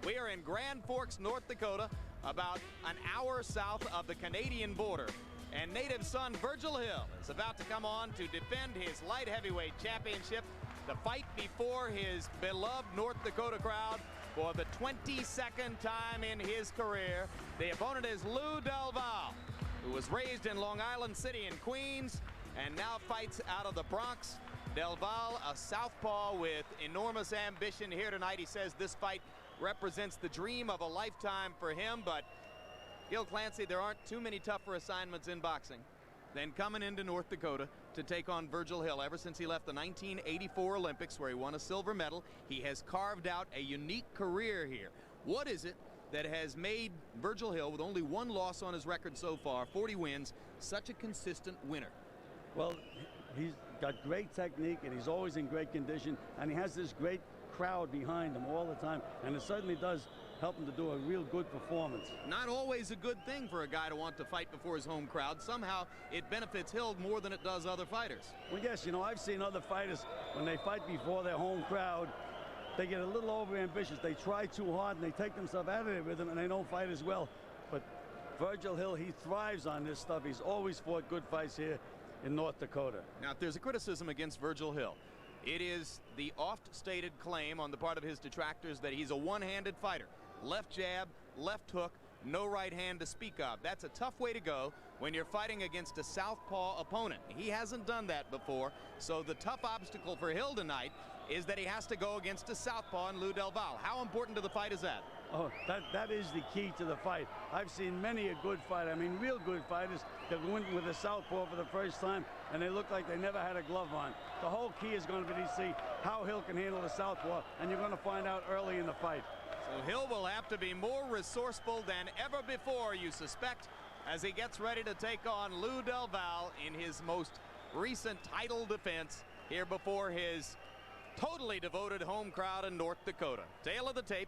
We are in Grand Forks, North Dakota, about an hour south of the Canadian border. And native son Virgil Hill is about to come on to defend his light heavyweight championship, to fight before his beloved North Dakota crowd for the 22nd time in his career. The opponent is Lou Del Valle, who was raised in Long Island City in Queens and now fights out of the Bronx. Del Valle, a southpaw with enormous ambition here tonight. He says this fight represents the dream of a lifetime for him, but Gil Clancy, there aren't too many tougher assignments in boxing than coming into North Dakota to take on Virgil Hill. Ever since he left the 1984 Olympics, where he won a silver medal, he has carved out a unique career here. What is it that has made Virgil Hill, with only one loss on his record so far, 40 wins, such a consistent winner? Well, he's got great technique, and he's always in great condition, and he has this great crowd behind him all the time, and it certainly does help him to do a real good performance. Not always a good thing for a guy to want to fight before his home crowd. Somehow it benefits Hill more than it does other fighters. Well, yes, you know, I've seen other fighters, when they fight before their home crowd, they get a little overambitious. They try too hard and they take themselves out of their rhythm and they don't fight as well. But Virgil Hill, he thrives on this stuff. He's always fought good fights here in North Dakota. Now, if there's a criticism against Virgil Hill, it is the oft-stated claim on the part of his detractors that he's a one-handed fighter. Left jab, left hook, no right hand to speak of. That's a tough way to go when you're fighting against a southpaw opponent. He hasn't done that before, so the tough obstacle for Hill tonight is that he has to go against a southpaw in Lou Del Valle. How important to the fight is that? Oh, that is the key to the fight. I've seen many a good fight. I mean, real good fighters that went with a southpaw for the first time, and they look like they never had a glove on. The whole key is going to be to see how Hill can handle the southpaw, and you're going to find out early in the fight. So Hill will have to be more resourceful than ever before, you suspect, as he gets ready to take on Lou Del Valle in his most recent title defense here before his totally devoted home crowd in North Dakota. Tail of the tape,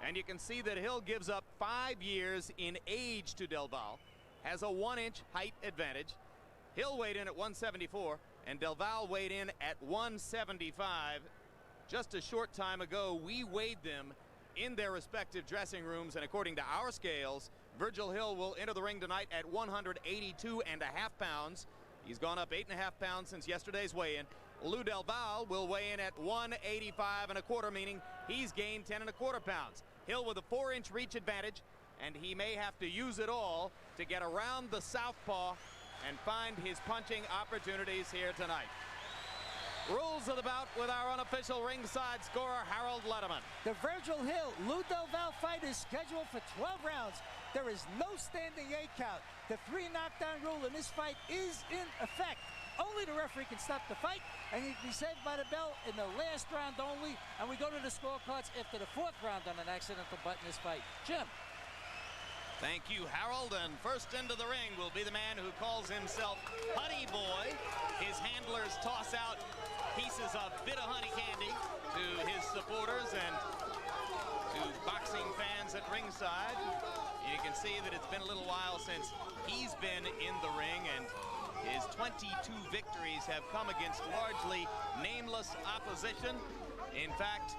and you can see that Hill gives up 5 years in age to Del Valle, has a 1-inch height advantage. Hill weighed in at 174, and Del Valle weighed in at 175. Just a short time ago, we weighed them in their respective dressing rooms, and according to our scales, Virgil Hill will enter the ring tonight at 182.5 pounds. He's gone up 8.5 pounds since yesterday's weigh-in. Lou Del Valle will weigh in at 185.25, meaning he's gained 10.25 pounds. Hill with a 4-inch reach advantage, and he may have to use it all to get around the southpaw and find his punching opportunities here tonight. Rules of the bout with our unofficial ringside scorer, Harold Letterman. The Virgil Hill Lou Del Valle fight is scheduled for 12 rounds. There is no standing 8 count. The 3 knockdown rule in this fight is in effect. Only the referee can stop the fight, and he can be saved by the bell in the last round only. And we go to the scorecards after the 4th round on an accidental butt in this fight. Jim. Thank you, Harold. And first into the ring will be the man who calls himself Honey Boy. His handlers toss out pieces of bit of honey candy to his supporters and to boxing fans at ringside. You can see that it's been a little while since he's been in the ring, and his 22 victories have come against largely nameless opposition. In fact,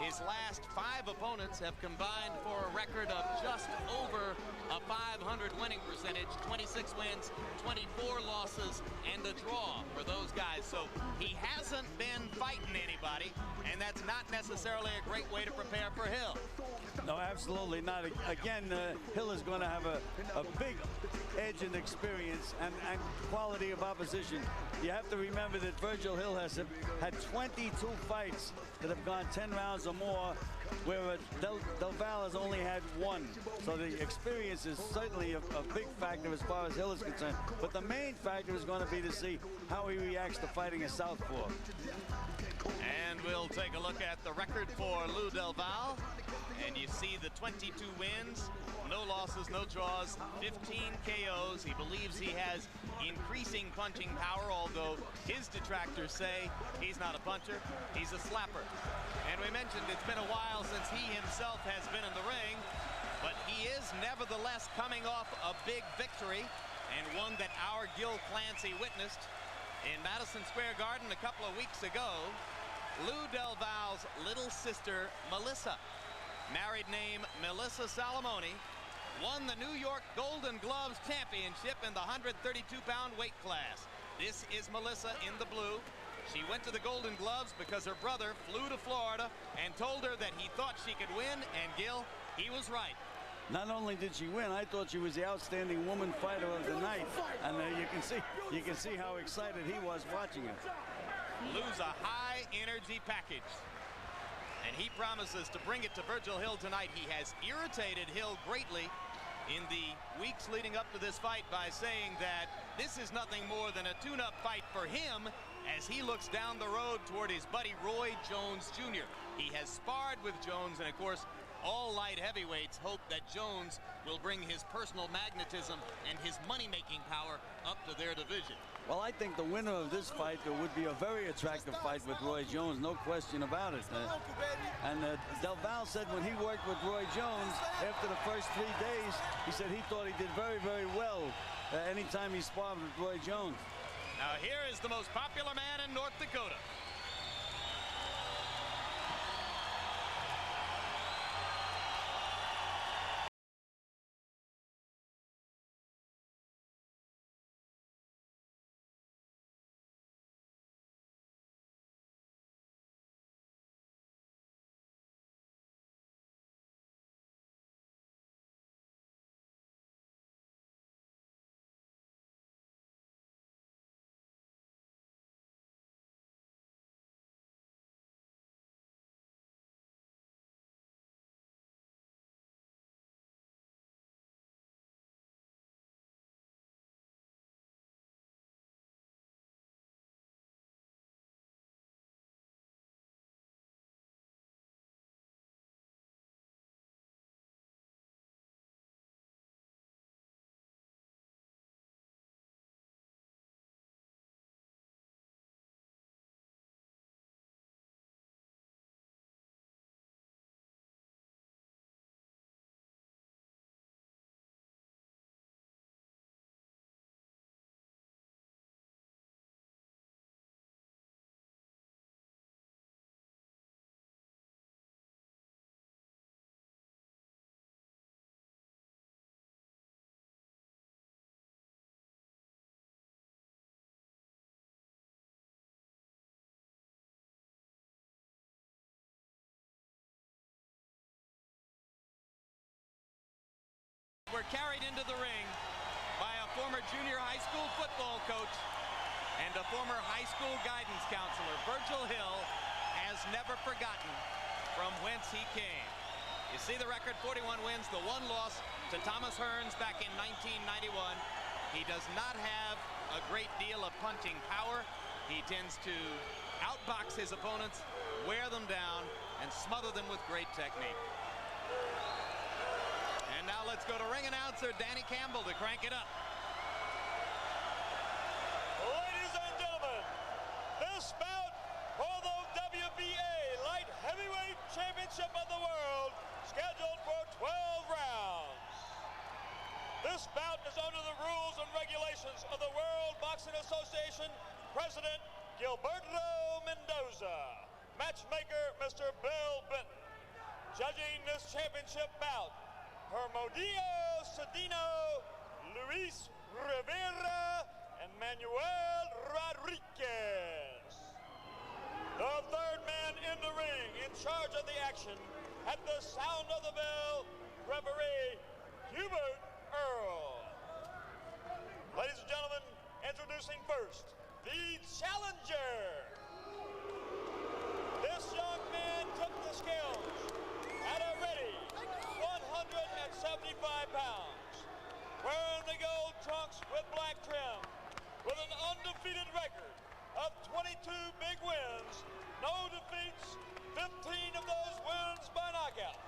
his last 5 opponents have combined for a record of just over a 500 winning percentage, 26 wins, 24 losses, and a draw for those guys. So he hasn't been fighting anybody, and that's not necessarily a great way to prepare for Hill. No, absolutely not. Again, Hill is going to have a big edge in experience and quality of opposition. You have to remember that Virgil Hill has had 22 fights that have gone 10 rounds or more, where Del Valle has only had 1. So the experience is certainly a big factor as far as Hill is concerned. But the main factor is going to be to see how he reacts to fighting a southpaw. And we'll take a look at the record for Lou Del Valle. And you see the 22 wins, no losses, no draws, 15 KOs. He believes he has increasing punching power, although his detractors say he's not a puncher, he's a slapper. And we mentioned it's been a while since he himself has been in the ring, but he is nevertheless coming off a big victory, and one that our Gil Clancy witnessed in Madison Square Garden a couple of weeks ago. Lou Del Valle's little sister, Melissa, married name Melissa Salamone, won the New York Golden Gloves Championship in the 132-pound weight class. This is Melissa in the blue. She went to the Golden Gloves because her brother flew to Florida and told her that he thought she could win, and Gil, he was right. Not only did she win, I thought she was the outstanding woman fighter of the night, and you can see how excited he was watching her. Lose a high energy package, and he promises to bring it to Virgil Hill tonight. He has irritated Hill greatly in the weeks leading up to this fight by saying that this is nothing more than a tune-up fight for him as he looks down the road toward his buddy Roy Jones Jr. He has sparred with Jones, and of course all light heavyweights hope that Jones will bring his personal magnetism and his money-making power up to their division. Well, I think the winner of this fight would be a very attractive fight with Roy Jones, no question about it. Del Valle said when he worked with Roy Jones, after the first 3 days, he said he thought he did very, very well anytime he sparred with Roy Jones. Now here is the most popular man in North Dakota. Were carried into the ring by a former junior high school football coach and a former high school guidance counselor. Virgil Hill has never forgotten from whence he came. You see the record, 41 wins, the 1 loss to Thomas Hearns back in 1991. He does not have a great deal of punching power. He tends to outbox his opponents, wear them down, and smother them with great technique. And now let's go to ring announcer Danny Campbell to crank it up. Ladies and gentlemen, this bout for the WBA Light Heavyweight Championship of the World, scheduled for 12 rounds. This bout is under the rules and regulations of the World Boxing Association President Gilberto Mendoza. Matchmaker Mr. Bill Benton. Judging this championship bout, Hermodio Cedino, Luis Rivera, and Manuel Rodriguez. The third man in the ring, in charge of the action, at the sound of the bell, referee Hubert Earl. Ladies and gentlemen, introducing first, the challenger. This young man took the scales at a ready 175 pounds, wearing the gold trunks with black trim, with an undefeated record of 22 big wins, no defeats, 15 of those wins by knockout.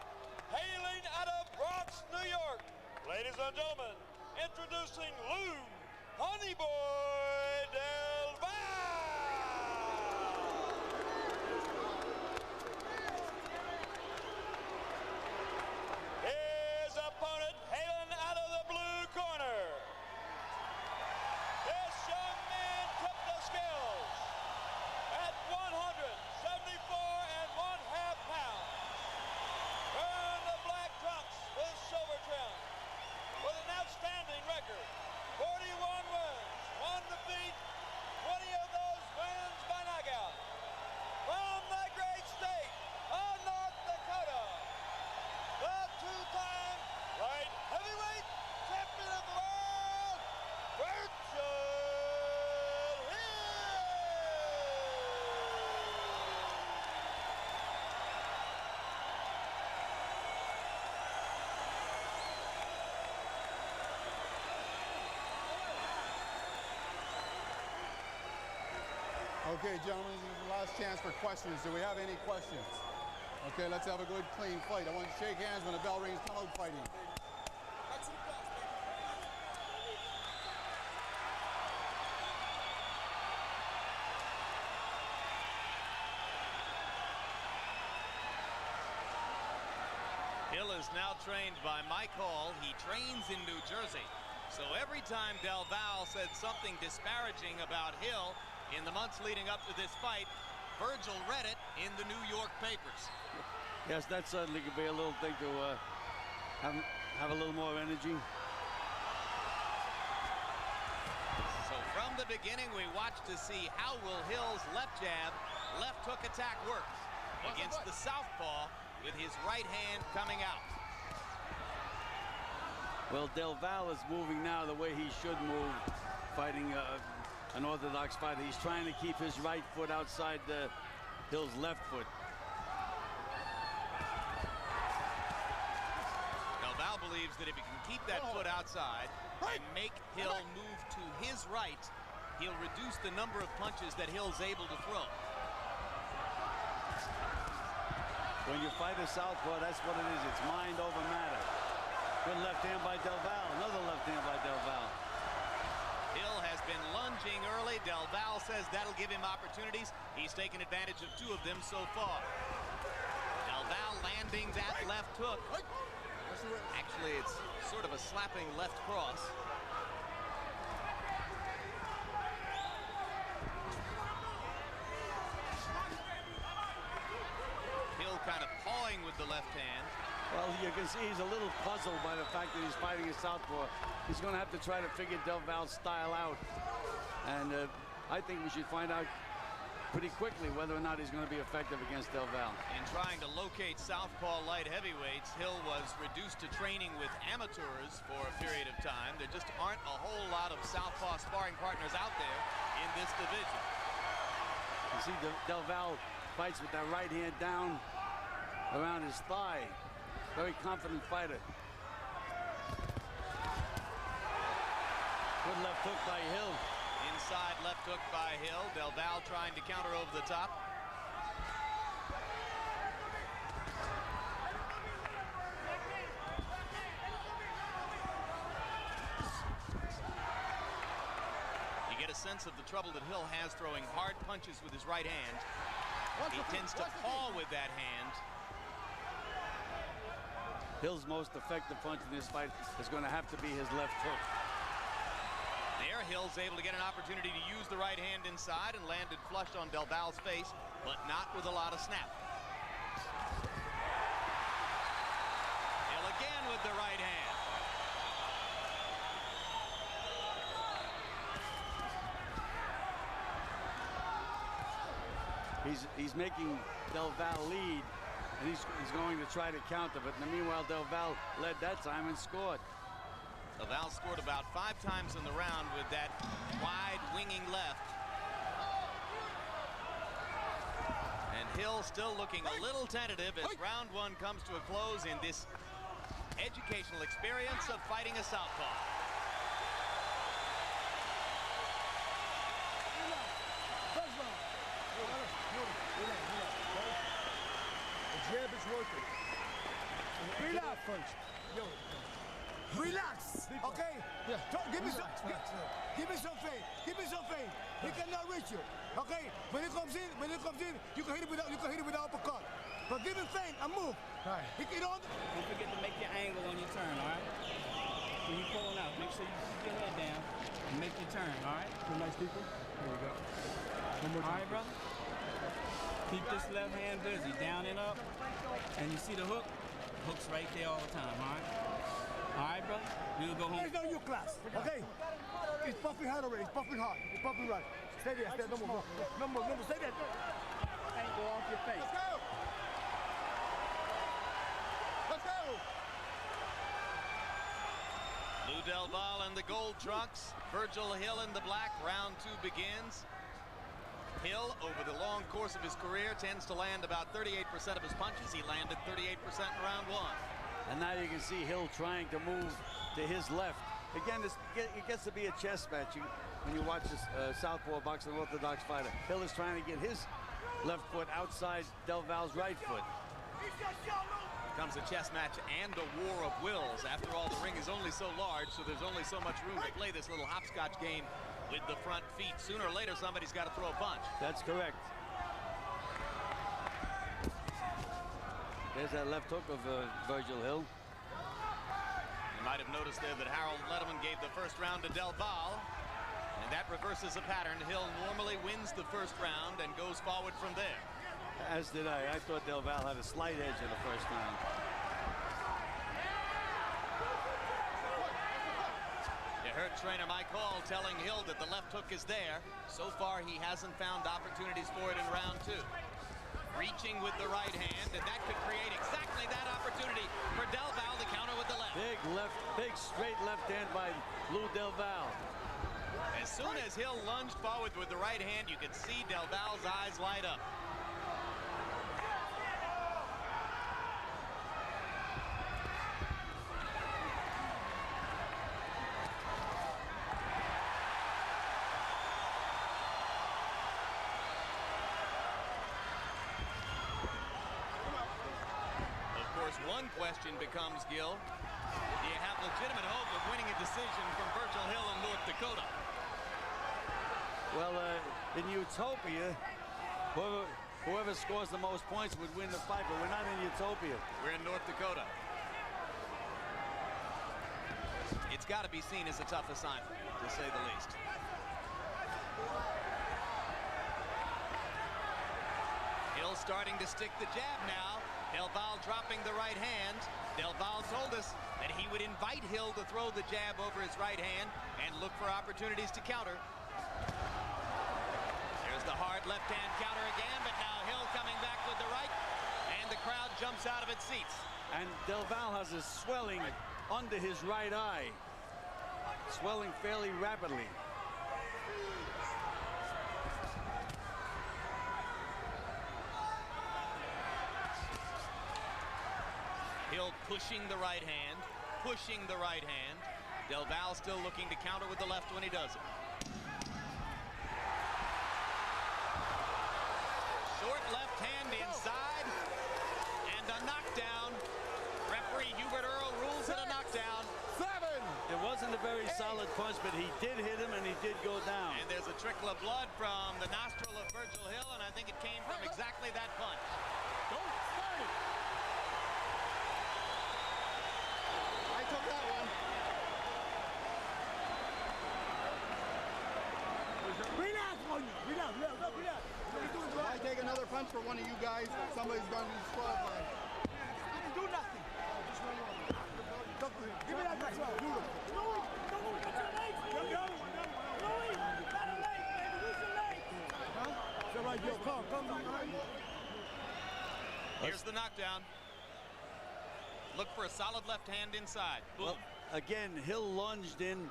Hailing out of Bronx, New York, ladies and gentlemen, introducing Lou Honeyboy Del Valle. His opponent hailing out of the blue corner. This young man tipped the scales at 174 1/2 pounds. Wearing Okay, gentlemen, this is the last chance for questions. Do we have any questions? Okay, let's have a good, clean fight. I want you to shake hands when the bell rings. Come out fighting. Hill is now trained by Mike Hall. He trains in New Jersey. So every time Del Valle said something disparaging about Hill in the months leading up to this fight, Virgil read it in the New York papers. Yes, that certainly could be a little thing to have a little more energy. So from the beginning, we watched to see how will Hill's left jab, left hook attack works against the southpaw with his right hand coming out. Well, Del Valle is moving now the way he should move, fighting an orthodox fighter. He's trying to keep his right foot outside Hill's left foot. Del Valle believes that if he can keep that foot outside and make Hill move to his right, he'll reduce the number of punches that Hill's able to throw. When you fight a southpaw, that's what it is. It's mind over matter. Good left hand by Del Valle. Another left hand by Del Valle. Hill has been lunging early. Del Valle says that'll give him opportunities. He's taken advantage of 2 of them so far. Del Valle landing that left hook. Actually, it's sort of a slapping left cross. Hill kind of pawing with the left hand. Well, you can see he's a little puzzled by the fact that he's fighting a southpaw. He's going to have to try to figure Del Valle's style out. And I think we should find out pretty quickly whether or not he's going to be effective against Del Valle. In trying to locate southpaw light heavyweights, Hill was reduced to training with amateurs for a period of time. There just aren't a whole lot of southpaw sparring partners out there in this division. You see Del Valle fights with that right hand down around his thigh. Very confident fighter. Good left hook by Hill. Inside left hook by Hill. Del Valle trying to counter over the top. You get a sense of the trouble that Hill has throwing hard punches with his right hand. He tends to paw with that hand. Hill's most effective punch in this fight is going to have to be his left hook. There, Hill's able to get an opportunity to use the right hand inside and landed flush on Del Valle's face, but not with a lot of snap. Hill again with the right hand. He's making Del Valle lead, and he's going to try to counter, but in the meanwhile, Del Valle led that time and scored. Del Valle scored about 5 times in the round with that wide winging left. And Hill still looking a little tentative as round 1 comes to a close in this educational experience of fighting a southpaw. Jab is working. Relax. Relax. Okay? Yeah. Give me some faith. Give me some faith. He cannot reach you. Okay? When it comes in, you can hit it with the uppercut. But give him faith and move. Right. Don't forget to make your angle on your turn, all right? When you're pulling out, make sure you keep your head down and make your turn, all right? Nice people. There we go. All right, brother? Keep this left hand busy, down and up. And you see the hook? Hook's right there all the time, all right? All right, brother? We'll go home. There's no your class, okay? It's puffing hard already. It's puffing hard. It's puffing right. Stay there. Stay there. No more. Stay there. Angle off your face. Let's go. Let's go. Lou Del Valle in the gold trunks. Virgil Hill in the black. Round 2 begins. Hill, over the long course of his career, tends to land about 38% of his punches. He landed 38% in round 1. And now you can see Hill trying to move to his left. again, it gets to be a chess match when you watch this southpaw boxer, orthodox fighter. Hill is trying to get his left foot outside Del Val's right foot. Becomes a chess match and a war of wills. After all, the ring is only so large, so there's only so much room to play this little hopscotch game with the front feet. Sooner or later, somebody's got to throw a punch. That's correct. There's that left hook of Virgil Hill. You might have noticed there that Harold Letterman gave the first round to Del Val, and that reverses a pattern. Hill normally wins the first round and goes forward from there. As did I. I thought Del Val had a slight edge in the first round. You heard trainer Mike Hall telling Hill that the left hook is there. So far, he hasn't found opportunities for it in round 2. Reaching with the right hand, and that could create exactly that opportunity for Del Val to counter with the left. Big straight left hand by Lou Del Val. As soon as Hill lunged forward with the right hand, you could see Del Val's eyes light up. One question becomes, Gil, do you have legitimate hope of winning a decision from Virgil Hill in North Dakota? Well, in Utopia, whoever scores the most points would win the fight, but we're not in Utopia. We're in North Dakota. It's got to be seen as a tough assignment, to say the least. Hill starting to stick the jab now. Del Val dropping the right hand. Del Val told us that he would invite Hill to throw the jab over his right hand and look for opportunities to counter. There's the hard left hand counter again, but now Hill coming back with the right, and the crowd jumps out of its seats. And Del Val has a swelling under his right eye, swelling fairly rapidly. Hill pushing the right hand, pushing the right hand. Del Val still looking to counter with the left when he does it. Short left hand inside, and a knockdown. Referee Hubert Earl rules it a knockdown. 7. It wasn't a very solid punch, but he did hit him and he did go down. And there's a trickle of blood from the nostril of Virgil Hill, and I think it came from exactly that punch. Don't start it. I took that one. Relax, relax, relax. I take another punch for one of you guys, somebody's going to be disqualified. I didn't do nothing. Talk to him. Give me that punch. Louis, get your legs. Louis, better legs, baby. Use your legs. Huh? So right, yo, come. Here's the knockdown. Look for a solid left hand inside. Boom. Well, again, Hill lunged in.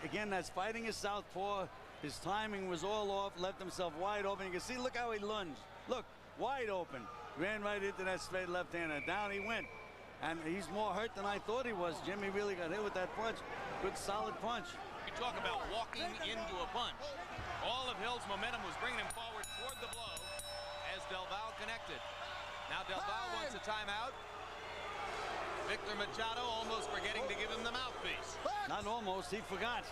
Again, that's fighting his southpaw. His timing was all off, left himself wide open. You can see, look how he lunged. Look, wide open. Ran right into that straight left hand, and down he went. And he's more hurt than I thought he was, Jim. He really got hit with that punch. Good, solid punch. You talk about walking into a punch. All of Hill's momentum was bringing him forward toward the blow as Del Val connected. Now Del Val wants a timeout. Victor Machado almost forgetting to give him the mouthpiece. Not almost, he forgot.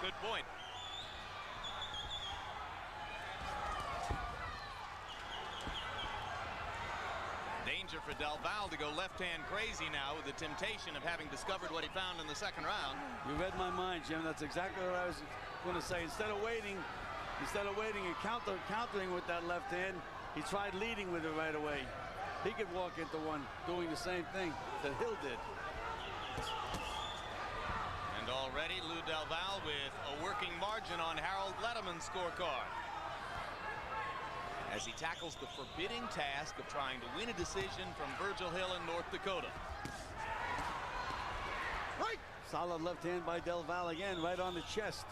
Good point. Danger for Del Val to go left-hand crazy now with the temptation of having discovered what he found in the second round. You read my mind, Jim. That's exactly what I was going to say. Instead of waiting and countering with that left hand, he tried leading with it right away. He could walk into one doing the same thing that Hill did. And already Lou Del Val with a working margin on Harold Letterman's scorecard, as he tackles the forbidding task of trying to win a decision from Virgil Hill in North Dakota. Right. Solid left hand by Del Val again, right on the chest.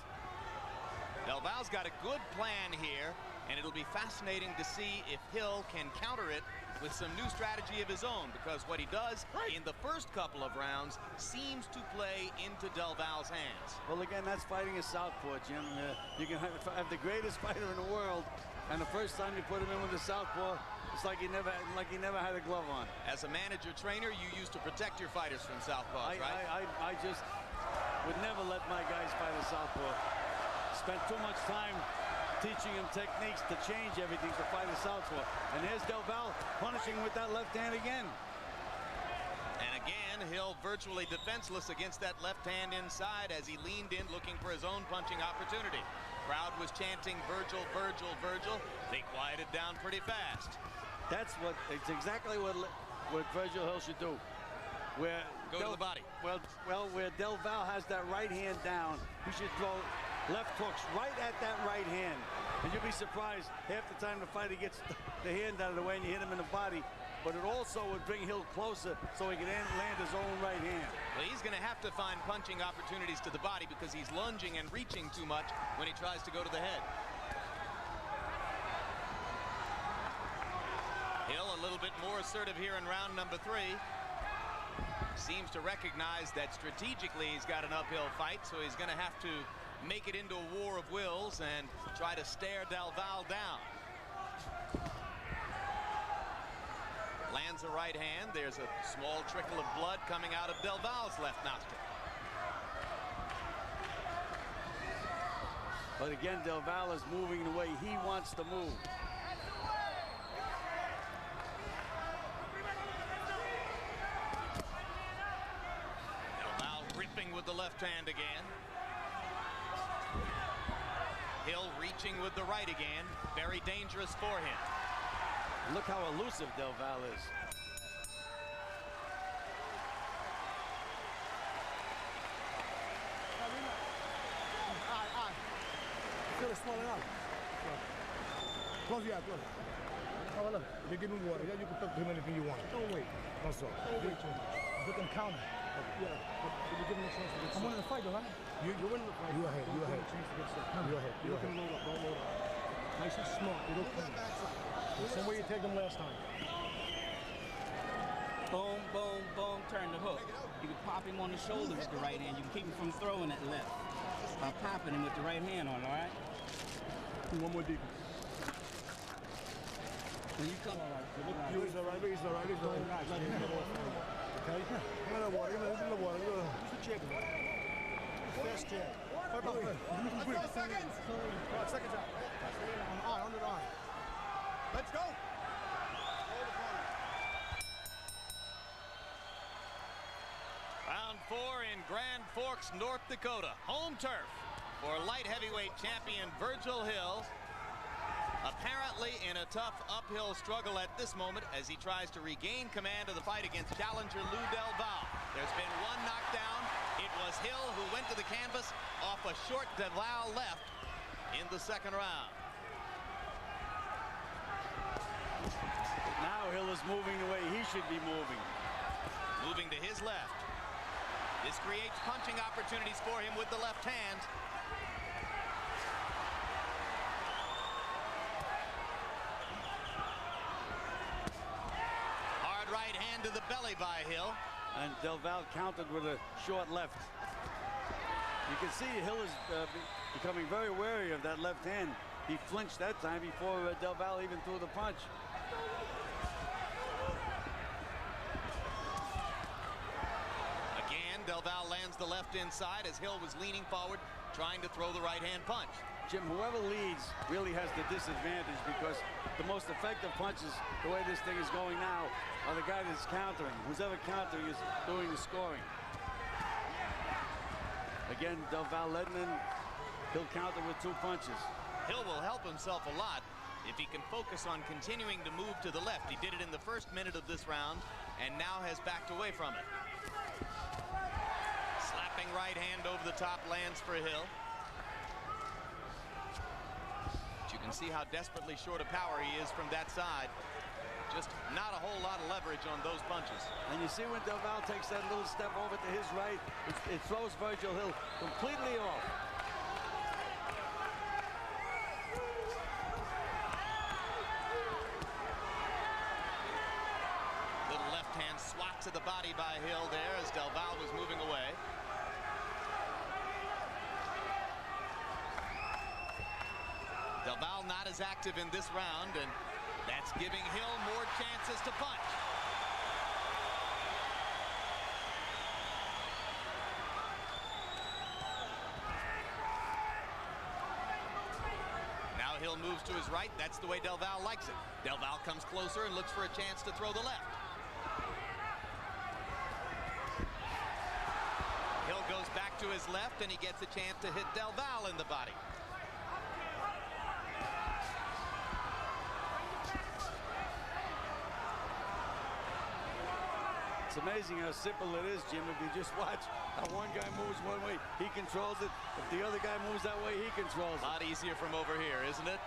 Del Val's got a good plan here, and it'll be fascinating to see if Hill can counter it with some new strategy of his own, because what he does in the first couple of rounds seems to play into Del Val's hands. Well, again, that's fighting a southpaw, Jim. You can have the greatest fighter in the world, and the first time you put him in with a southpaw, it's like he never had a glove on. As a manager trainer, you used to protect your fighters from southpaws, right? I just would never let my guys fight a southpaw. Spent too much time teaching him techniques to change everything to fight a southpaw. And there's Del Val punishing with that left hand again. And again, Hill virtually defenseless against that left hand inside as he leaned in looking for his own punching opportunity. Crowd was chanting Virgil, Virgil, Virgil. They quieted down pretty fast. It's exactly what Virgil Hill should do. Go to the body. Well, where Del Val has that right hand down, he should throw left hooks right at that right hand. And you'll be surprised half the time the fighter gets the hand out of the way and you hit him in the body. But it also would bring Hill closer so he can land his own right hand. Well, he's going to have to find punching opportunities to the body because he's lunging and reaching too much when he tries to go to the head. Hill a little bit more assertive here in round number 3. Seems to recognize that strategically he's got an uphill fight, so he's going to have to make it into a war of wills and try to stare Del Val down. Lands a right hand. There's a small trickle of blood coming out of Del Val's left nostril. But again, Del Val is moving the way he wants to move. Del Val ripping with the left hand again. Hill reaching with the right again. Very dangerous for him. Look how elusive Del Val is. Feel it swelling out. Close your eye, close. Oh, look. They give me water. Yeah, you can talk to him anything you want. Don't wait. That's all. Don't wait too much. You can counter. Okay. Yeah. But you give him a chance to get sick. I'm winning the fight, though, right? You're winning the fight. You ahead. You ahead. Chance to get sick. You ahead. You can load up. Don't load up. Nice and smart. You don't come. Same way you take them last time. Boom, boom, boom, turn the hook. You can pop him on the shoulder with the right hand. You can keep him from throwing that left by popping him with the right hand on, all right? One more deep. When you come, He's all right. He's all right. He's all right. Okay? Give me the water. Give me the water. Use the chair. Fast chair. Seconds. Seconds out. Under the arm. Let's go. Round 4 in Grand Forks, North Dakota. Home turf for light heavyweight champion Virgil Hill. Apparently in a tough uphill struggle at this moment as he tries to regain command of the fight against challenger Lou Del Val. There's been one knockdown. It was Hill who went to the canvas off a short Del Val left in the second round. Now Hill is moving the way he should be moving. Moving to his left. This creates punching opportunities for him with the left hand. Hard right hand to the belly by Hill. And Del Val countered with a short left. You can see Hill is becoming very wary of that left hand. He flinched that time before Del Val even threw the punch. Again, Del Val lands the left inside as Hill was leaning forward, trying to throw the right hand punch. Jim, whoever leads really has the disadvantage because the most effective punches, the way this thing is going now, are the guy that's countering. Who's ever countering is doing the scoring. Again, Del Val letting in. He'll counter with 2 punches. Hill will help himself a lot if he can focus on continuing to move to the left. He did it in the first minute of this round and now has backed away from it. Slapping right hand over the top lands for Hill. But you can see how desperately short of power he is from that side. Just not a whole lot of leverage on those punches. And you see when Del Val takes that little step over to his right, it throws Virgil Hill completely off. the body by Hill there as Del Valle was moving away. Del Valle not as active in this round, and that's giving Hill more chances to punch. Now Hill moves to his right. That's the way Del Valle likes it. Del Valle comes closer and looks for a chance to throw the left. Hill goes back to his left, and he gets a chance to hit Del Valle in the body. It's amazing how simple it is, Jim. If you just watch how one guy moves one way, he controls it. If the other guy moves that way, he controls it. A lot easier from over here, isn't it?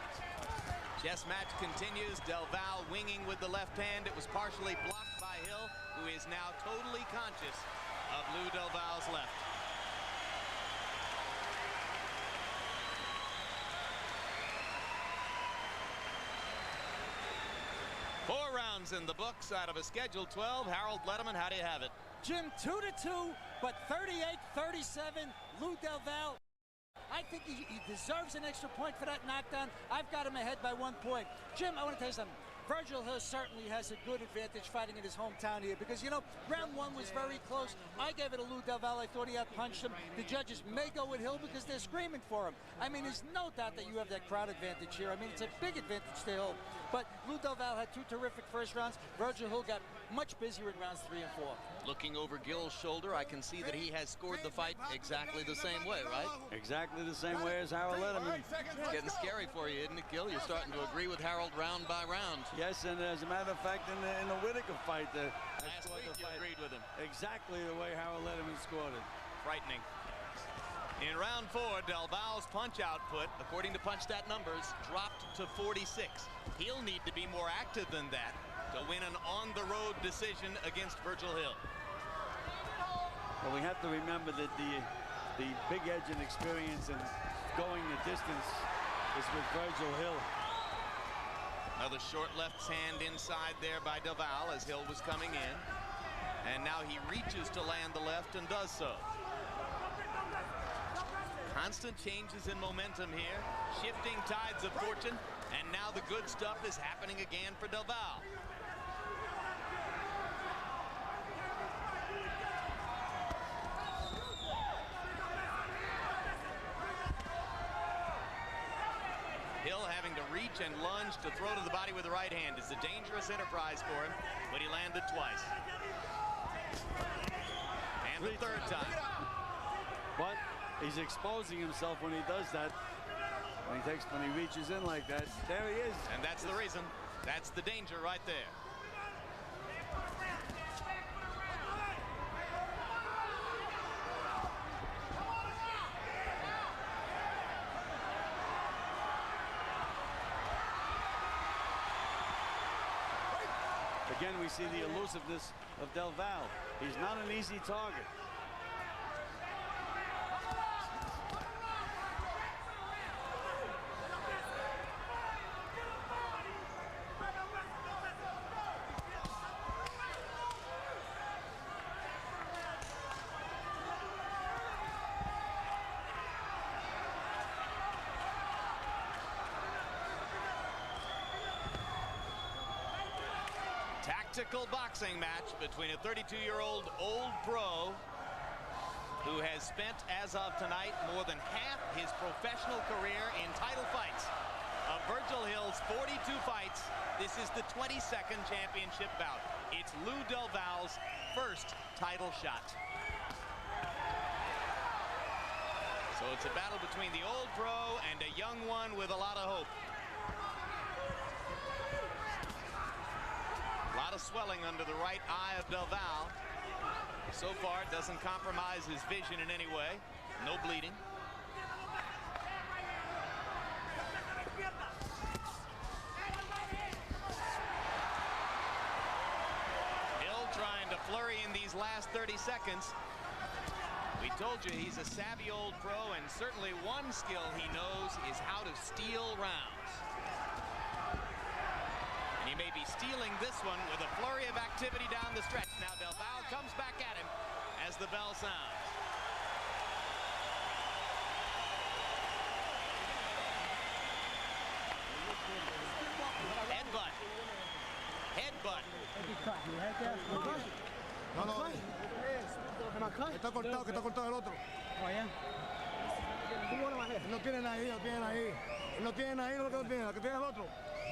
Chess match continues. Del Valle winging with the left hand. It was partially blocked by Hill, who is now totally conscious of Lou Del Valle's left. Four rounds in the books out of a scheduled 12. Harold Letterman, how do you have it? Jim, 2-2, but 38-37, Lou Del Valle. I think he deserves an extra point for that knockdown. I've got him ahead by 1 point. Jim, I want to tell you something. Virgil Hill certainly has a good advantage fighting in his hometown here because, you know, round one was very close. I gave it to Lou Del Valle. I thought he outpunched him. The judges may go with Hill because they're screaming for him. I mean, there's no doubt that you have that crowd advantage here. I mean, it's a big advantage to Hill. But Lou Del Valle had two terrific first rounds. Virgil Hill got much busier in rounds 3 and 4. Looking over Gill's shoulder, I can see that he has scored the fight exactly the same way, right? Exactly the same way as Harold Letterman. It's getting scary for you, isn't it, Gill? You're starting to agree with Harold round by round. Yes, and as a matter of fact, in the Whitaker fight, last week you agreed with him. Exactly the way Harold Letterman scored it. Frightening. In round 4, Del Valle's punch output, according to PunchStat numbers, dropped to 46. He'll need to be more active than that to win an on-the-road decision against Virgil Hill. Well, we have to remember that the big edge and experience and going the distance is with Virgil Hill. Another short left hand inside there by Del Valle as Hill was coming in. And now he reaches to land the left and does so. Constant changes in momentum here, shifting tides of fortune, and now the good stuff is happening again for Del Valle. Hill having to reach and lunge to throw to the body with the right hand is a dangerous enterprise for him, but he landed twice. And the third time. But he's exposing himself when he does that. When he reaches in like that. There he is. And that's the reason. That's the danger right there. Again, we see the elusiveness of Del Valle. He's not an easy target. Tactical boxing match between a 32-year-old old pro who has spent, as of tonight, more than half his professional career in title fights. Of Virgil Hill's 42 fights, this is the 22nd championship bout. It's Lou Del Valle's first title shot. So it's a battle between the old pro and a young one with a lot of hope. A lot of swelling under the right eye of Del Valle. So far, it doesn't compromise his vision in any way. No bleeding. Hill trying to flurry in these last 30 seconds. We told you he's a savvy old pro, and certainly one skill he knows is how to steal rounds. And he may be stealing this one with a flurry of activity down the stretch. Now Del Valle the bell sounds. Headbutt. Headbutt. No, no. Está cortado, que está cortado el otro. No tienen ahí, no tienen ahí. No tienen ahí, no tienen. La que tiene el otro.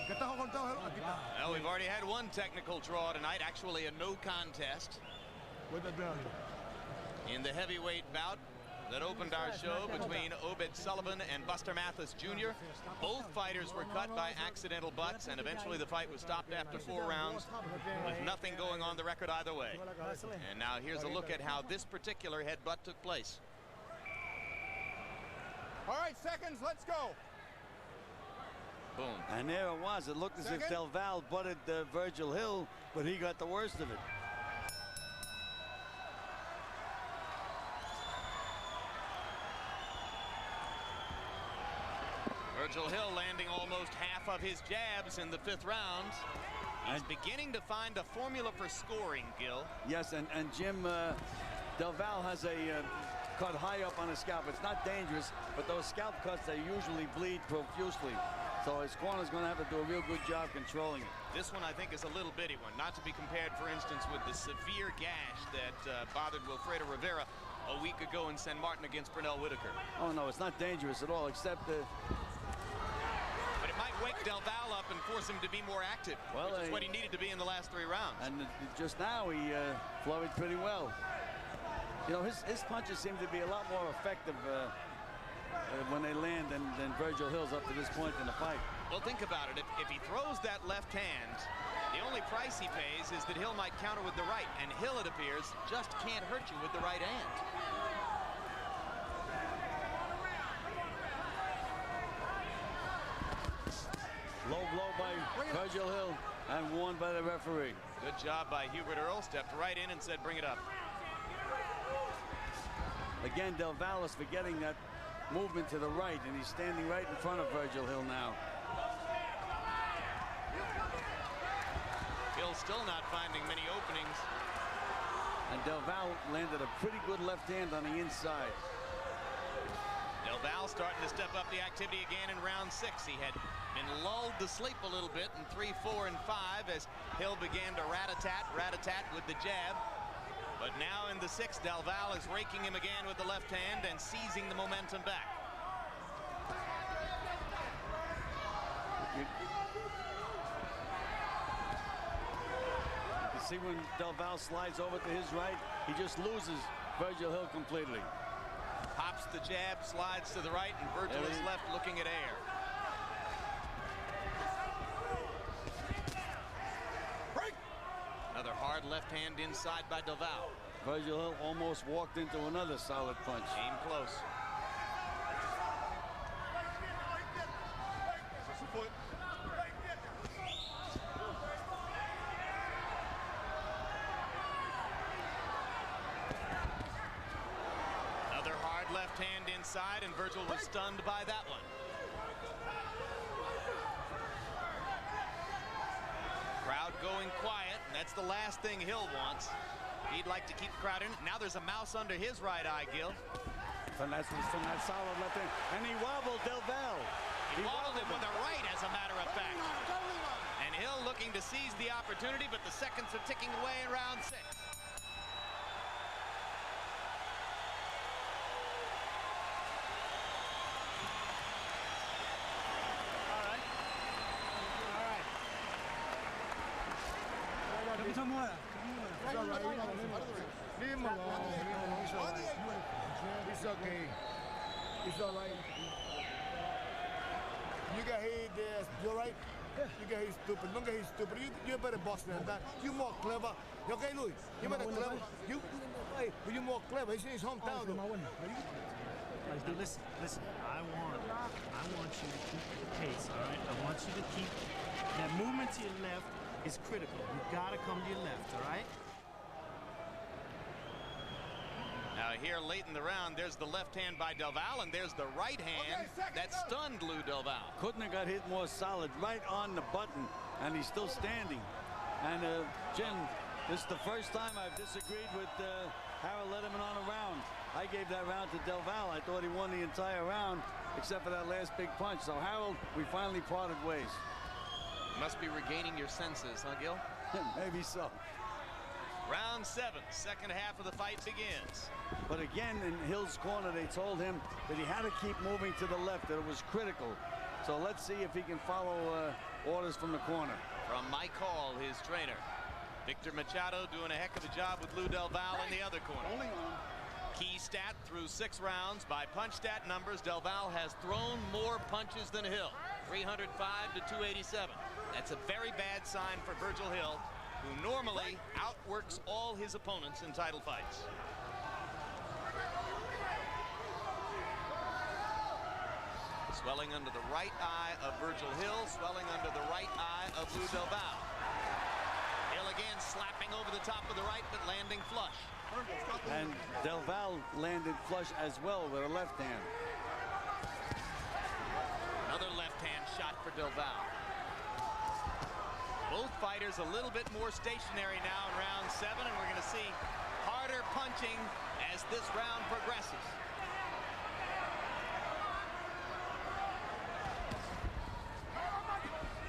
Que está cortado el otro. Aquí está. Well, we've already had one technical draw tonight, actually a no contest. In the heavyweight bout that opened our show between Obed Sullivan and Buster Mathis Jr. Both fighters were cut by accidental butts, and eventually the fight was stopped after 4 rounds with nothing going on the record either way. And now here's a look at how this particular headbutt took place. All right, seconds, let's go. Boom. And there it was. It looked as if Del Val butted Virgil Hill, but he got the worst of it. Virgil Hill landing almost half of his jabs in the 5th round. He's beginning to find a formula for scoring, Gil. Yes, and Jim, Del Val has a cut high up on his scalp. It's not dangerous, but those scalp cuts, they usually bleed profusely. So his corner's going to have to do a real good job controlling it. This one, I think, is a little bitty one. Not to be compared, for instance, with the severe gash that bothered Wilfredo Rivera a week ago in San Martin against Pernell Whitaker. Oh, no, it's not dangerous at all, except but it might wake Del Val up and force him to be more active, which is what he needed to be in the last 3 rounds. And just now he flurried pretty well. You know, his punches seem to be a lot more effective when they land than Virgil Hill's up to this point in the fight. Well, think about it. If he throws that left hand, the only price he pays is that Hill might counter with the right, and Hill, it appears, just can't hurt you with the right hand. Low blow by Virgil Hill and won by the referee. Good job by Hubert Earl. Stepped right in and said, bring it up. Again, Del Val is forgetting that movement to the right, and he's standing right in front of Virgil Hill now. Hill still not finding many openings. And Del Val landed a pretty good left hand on the inside. Del Val starting to step up the activity again in round 6. He had been lulled to sleep a little bit in 3, 4, and 5 as Hill began to rat-a-tat with the jab. But now in the 6th, Del Val is raking him again with the left hand and seizing the momentum back. You see when Del Val slides over to his right, he just loses Virgil Hill completely. Pops the jab, slides to the right, and Virgil is left looking at air. Another hard left hand inside by Del Val. Virgil Hill almost walked into another solid punch. Came close. Another hard left hand inside, and Virgil was stunned by that one. Crowd going quiet, and that's the last thing Hill wants. He'd like to keep the crowd in. Now there's a mouse under his right eye, Gil. From that solid left hand. And he wobbled Del Val. He wobbled him with a right, as a matter of fact. And Hill looking to seize the opportunity, but the seconds are ticking away in round 6. Leave him alone. It's all right. It's okay. It's all right. You got hate there. You all right? You got hate stupid. Don't get hate stupid. You better boss than that. You more clever. You okay, Louis? You better clever. You more clever. He's in his hometown. Dude, listen. I want you to keep the pace, all right? I want you to keep that movement to your left is critical. You gotta come to your left, all right? Now here late in the round, there's the left hand by Del Val, and there's the right hand that stunned Lou Del Val. Couldn't have got hit more solid, right on the button, and he's still standing. And Jim, This is the first time I've disagreed with Harold Letterman on a round. I gave that round to Del Valle. I thought he won the entire round, except for that last big punch. So Harold, we finally parted ways. You must be regaining your senses, huh, Gil? Maybe so. Round 7, second half of the fight begins. But again, in Hill's corner, they told him that he had to keep moving to the left, that it was critical. So let's see if he can follow orders from the corner. From Mike Hall, his trainer. Victor Machado doing a heck of a job with Lou Del Valle in the other corner. Key stat through 6 rounds. By punch stat numbers, Del Valle has thrown more punches than Hill. 305 to 287. That's a very bad sign for Virgil Hill, who normally outworks all his opponents in title fights. Swelling under the right eye of Virgil Hill, swelling under the right eye of Lou Del Valle. Hill again slapping over the top of the right, but landing flush. And Del Valle landed flush as well with a left hand. Another left hand shot for Del Valle. Both fighters a little bit more stationary now in round 7, and we're going to see harder punching as this round progresses.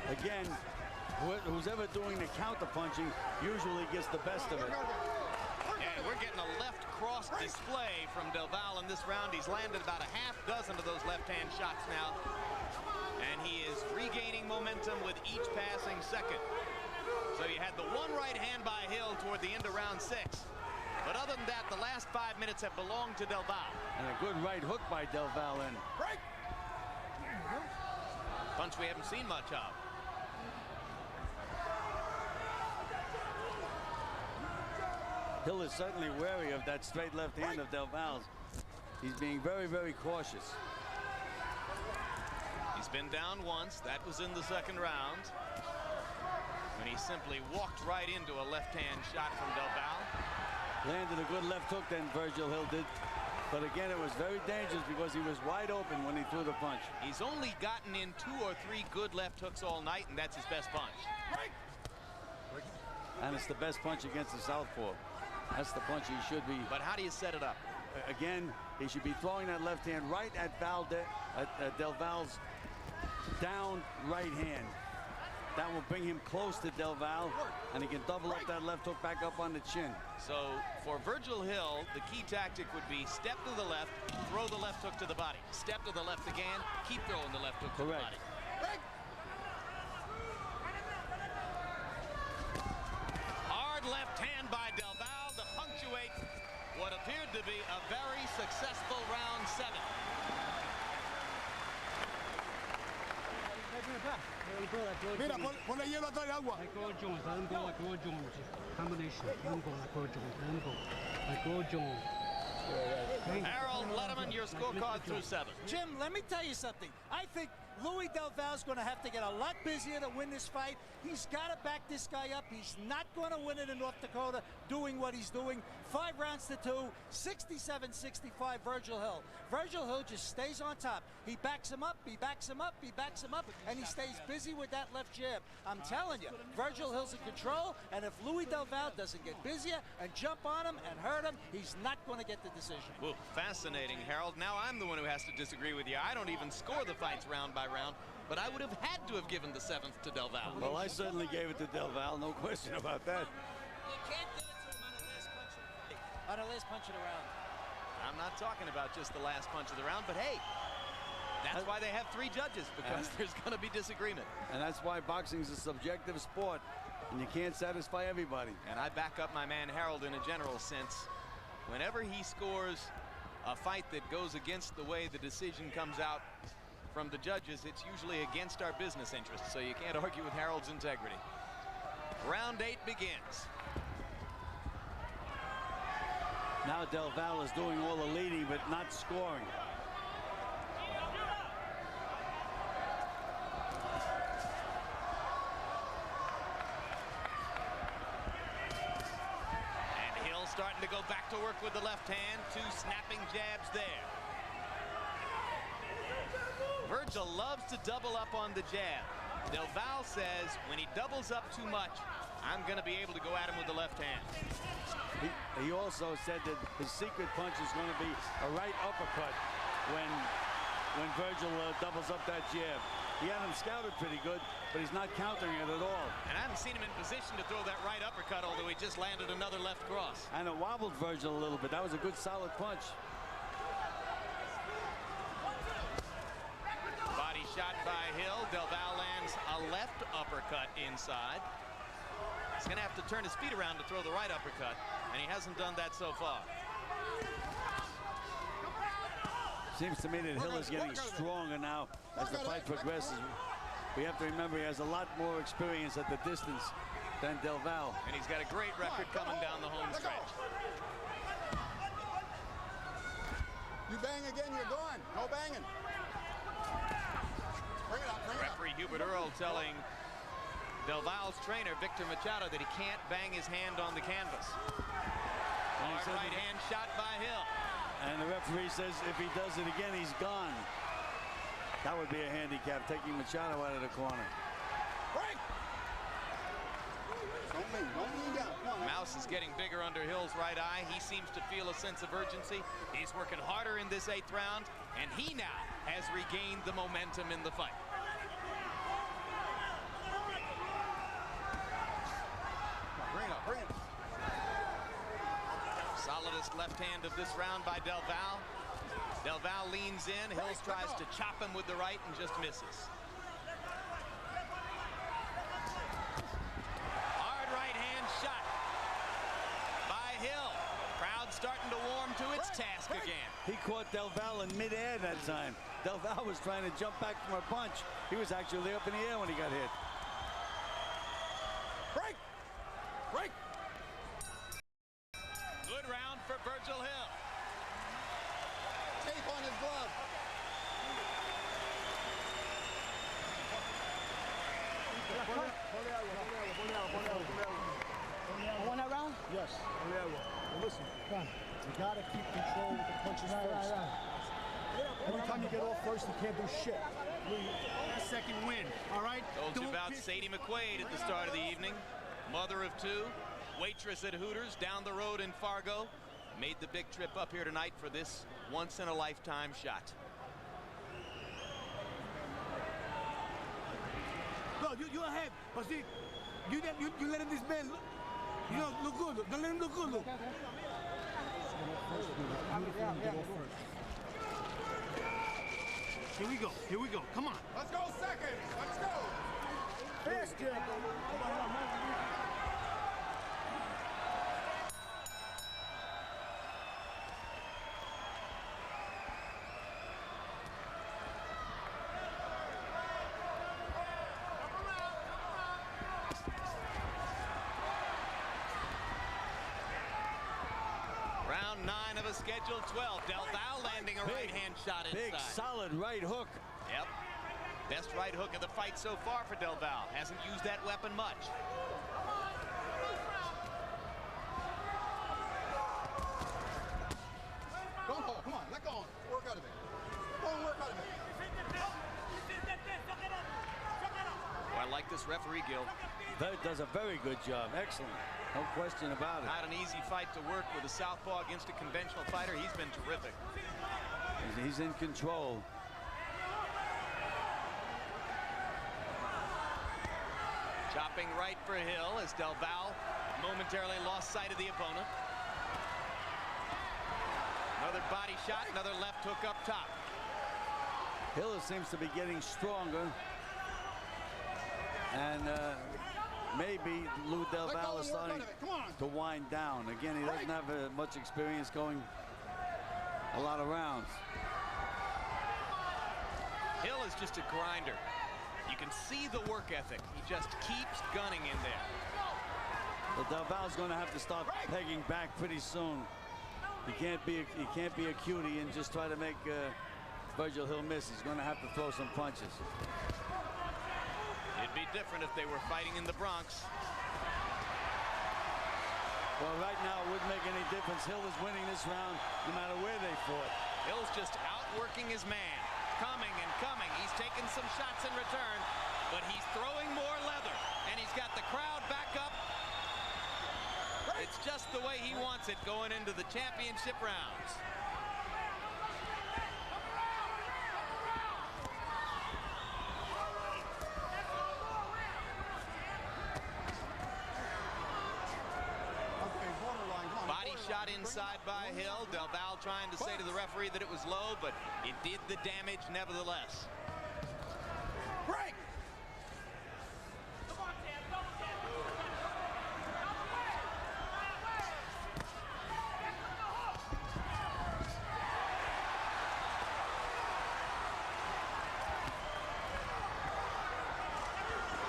Again, who's ever doing the counter punching usually gets the best of it. And we're getting a left cross display from Del Valle in this round. He's landed about a half dozen of those left-hand shots now. And he is regaining momentum with each passing second. So you had the one right hand by Hill toward the end of round 6. But other than that, the last 5 minutes have belonged to Del Valle. And a good right hook by Del Valle in. Punch we haven't seen much of. Hill is certainly wary of that straight left hand of Del Valle's. He's being very, very cautious. He's been down once. That was in the second round, when he simply walked right into a left-hand shot from Del Valle. Landed a good left hook then, Virgil Hill did. But again, it was very dangerous because he was wide open when he threw the punch. He's only gotten in 2 or 3 good left hooks all night, and that's his best punch. And it's the best punch against the southpaw. That's the punch he should be. But how do you set it up? Again, he should be throwing that left hand right at Del Valle's down right hand. That will bring him close to Del Valle, and he can double up that left hook back up on the chin. So for Virgil Hill, the key tactic would be step to the left, throw the left hook to the body. Step to the left again, keep throwing the left hook to the body. Hard left hand by Del Valle to punctuate what appeared to be a very successful round 7. Mira, ponle hielo atrás de agua. Harold Letterman, your scorecard through 7. Jim, let me tell you something. I think Louis Del Valle's going to have to get a lot busier to win this fight. He's got to back this guy up. He's not going to win it in North Dakota doing what he's doing. 5 rounds to 2, 67-65 Virgil Hill. Virgil Hill just stays on top. He backs him up, he backs him up, he backs him up, and he stays busy with that left jab. I'm telling you, Virgil Hill's in control, and if Louis Del Valle doesn't get busier and jump on him and hurt him, he's not going to get the decision. Ooh, fascinating, Harold. Now I'm the one who has to disagree with you. I don't even score the fights round by round, but I would have had to have given the 7th to Del Valle. Well, I certainly gave it to Del Valle, no question about that. You can't give it to him on the last punch of the round. I'm not talking about just the last punch of the round, but hey, that's why they have 3 judges, because there's going to be disagreement. And that's why boxing is a subjective sport, and you can't satisfy everybody. And I back up my man Harold in a general sense. Whenever he scores a fight that goes against the way the decision comes out from the judges, it's usually against our business interests, so you can't argue with Harold's integrity. Round 8 begins. Now Del Valle is doing all the leading, but not scoring. And Hill starting to go back to work with the left hand. 2 snapping jabs there. Virgil loves to double up on the jab. Del Valle says when he doubles up too much, I'm going to be able to go at him with the left hand. He also said that his secret punch is going to be a right uppercut when Virgil doubles up that jab. He had him scouted pretty good, but he's not countering it at all. And I haven't seen him in position to throw that right uppercut, although he just landed another left cross. And it wobbled Virgil a little bit. That was a good, solid punch. Body shot by Hill. Del Valle lands a left uppercut inside. He's going to have to turn his feet around to throw the right uppercut, and he hasn't done that so far. Seems to me that Hill is getting stronger now as the fight progresses. We have to remember he has a lot more experience at the distance than Del Valle. And he's got a great record coming down the home stretch. You bang again, you're gone. No banging. Bring it up, bring it up. Referee Hubert Earl telling Del Valle's trainer, Victor Machado, that he can't bang his hand on the canvas. Hard right hand shot by Hill. And the referee says if he does it again, he's gone. That would be a handicap, taking Machado out of the corner. Break! Don't lean down. Come on. Mouse is getting bigger under Hill's right eye. He seems to feel a sense of urgency. He's working harder in this 8th round, and he now has regained the momentum in the fight. Bring it up, bring it up. Solidest left hand of this round by Del Valle. Del Valle leans in. Hills tries to chop him with the right and just misses. Hard right hand shot by Hill. Crowd starting to warm to its task again. He caught Del Valle in midair that time. Del Valle was trying to jump back from a punch. He was actually up in the air when he got hit. Break! Break! Good round for Virgil Hill. Tape on his glove. Want that round? Yes. Well, listen, come on. You gotta keep control with the punches first. Every time you get off first, you can't do shit. Second win, all right? Told you about Sadie McQuaid at the start of the evening. Mother of 2, waitress at Hooters down the road in Fargo. Made the big trip up here tonight for this once-in-a-lifetime shot. No, you ahead. But see, you letting this man look good. Don't let him look good. Look. Here we go. Come on. Let's go second. Let's go. Fast, kid. Round 9 of a scheduled 12. Del Valle landing a right-hand shot inside. Big, solid right hook. Yep. Best right hook of the fight so far for Del Valle. Hasn't used that weapon much. Don't hold. Come on. Let go. Work out of it. Go and work out of it. Oh, I like this referee, Gil. That does a very good job. Excellent. No question about it. Not an easy fight to work with a southpaw against a conventional fighter. He's been terrific. He's in control. Chopping right for Hill as Del Valle momentarily lost sight of the opponent. Another body shot, another left hook up top. Hill seems to be getting stronger. And maybe Lou Del Valle is starting to wind down. Again, he doesn't have much experience going a lot of rounds. Hill is just a grinder. You can see the work ethic. He just keeps gunning in there. But Del Valle's going to have to start pegging back pretty soon. He can't be a cutie and just try to make Virgil Hill miss. He's going to have to throw some punches. It'd be different if they were fighting in the Bronx. Well, right now it wouldn't make any difference. Hill is winning this round no matter where they fought. Hill's just outworking his man. coming and coming. He's taking some shots in return, but he's throwing more leather, and he's got the crowd back up. It's just the way he wants it going into the championship rounds. Body shot inside by Hill. Del Valle trying to say to the referee that it was low, but it did the damage nevertheless. Break!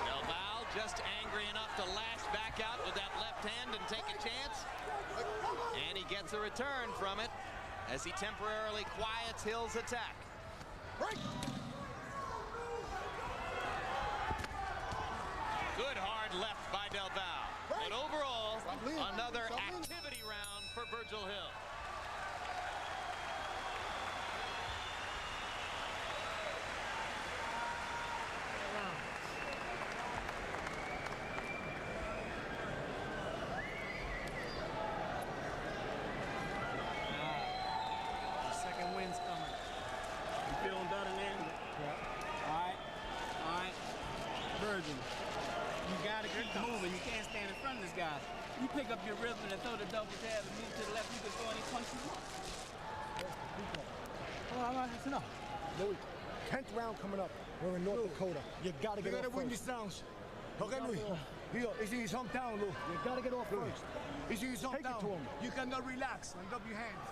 Del Valle just angry enough to lash back out with that left hand and take a chance. And he gets a return from it as he temporarily quiets Hill's attack. Break! Good hard left by Del Valle. But overall, another activity round for Virgil Hill. Second wind's coming. You feeling better, man? Yeah. All right. Virgil, you gotta keep moving. You can't stand in front of this guy. You pick up your rhythm and throw the double jab and move to the left. You can throw any punch you want. That's enough. Louis, 10th round coming up. We're in North Dakota. You gotta get off first. You gotta win these rounds. Okay, Louis. Here, it's his hometown, Louis. You gotta get off first. It's his hometown. Take it to him. You cannot relax and drop your hands.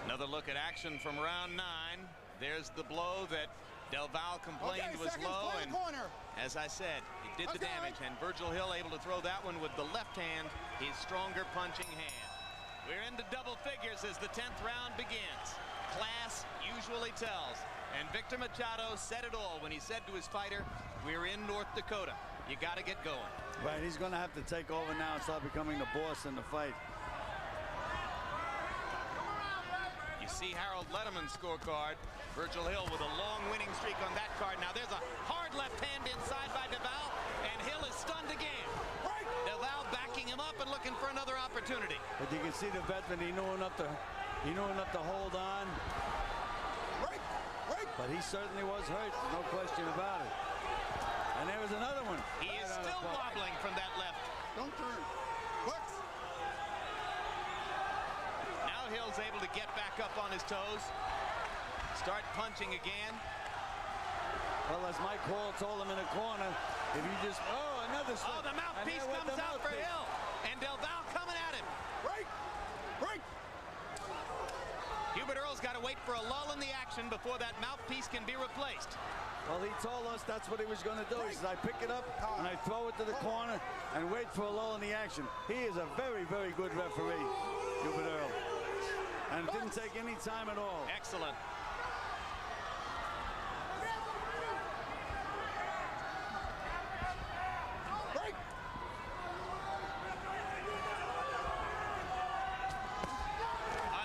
Another look at action from round 9. There's the blow that Del Valle complained was low, and as I said, it did the damage, and Virgil Hill able to throw that one with the left hand, his stronger punching hand. We're into double figures as the 10th round begins. Class usually tells, and Victor Machado said it all when he said to his fighter, we're in North Dakota. You got to get going. Right, he's going to have to take over now and start becoming the boss in the fight. See Harold Letterman's scorecard. Virgil Hill with a long winning streak on that card. Now there's a hard left hand inside by Del Valle, and Hill is stunned again. Del Valle backing him up and looking for another opportunity. But you can see the veteran, he knew enough to hold on. But he certainly was hurt, no question about it. And there was another one. He is still wobbling from that left. Don't turn. Flex. Hill's able to get back up on his toes, start punching again. Well, as Mike Hall told him in the corner, if you just, another slip. Oh, the mouthpiece comes out for Hill, and Del Valle coming at him. Break! Hubert Earl's got to wait for a lull in the action before that mouthpiece can be replaced. Well, he told us that's what he was going to do. He says, I pick it up and I throw it to the corner and wait for a lull in the action. He is a very, very good referee, Hubert Earl. And it didn't take any time at all. Excellent. Break!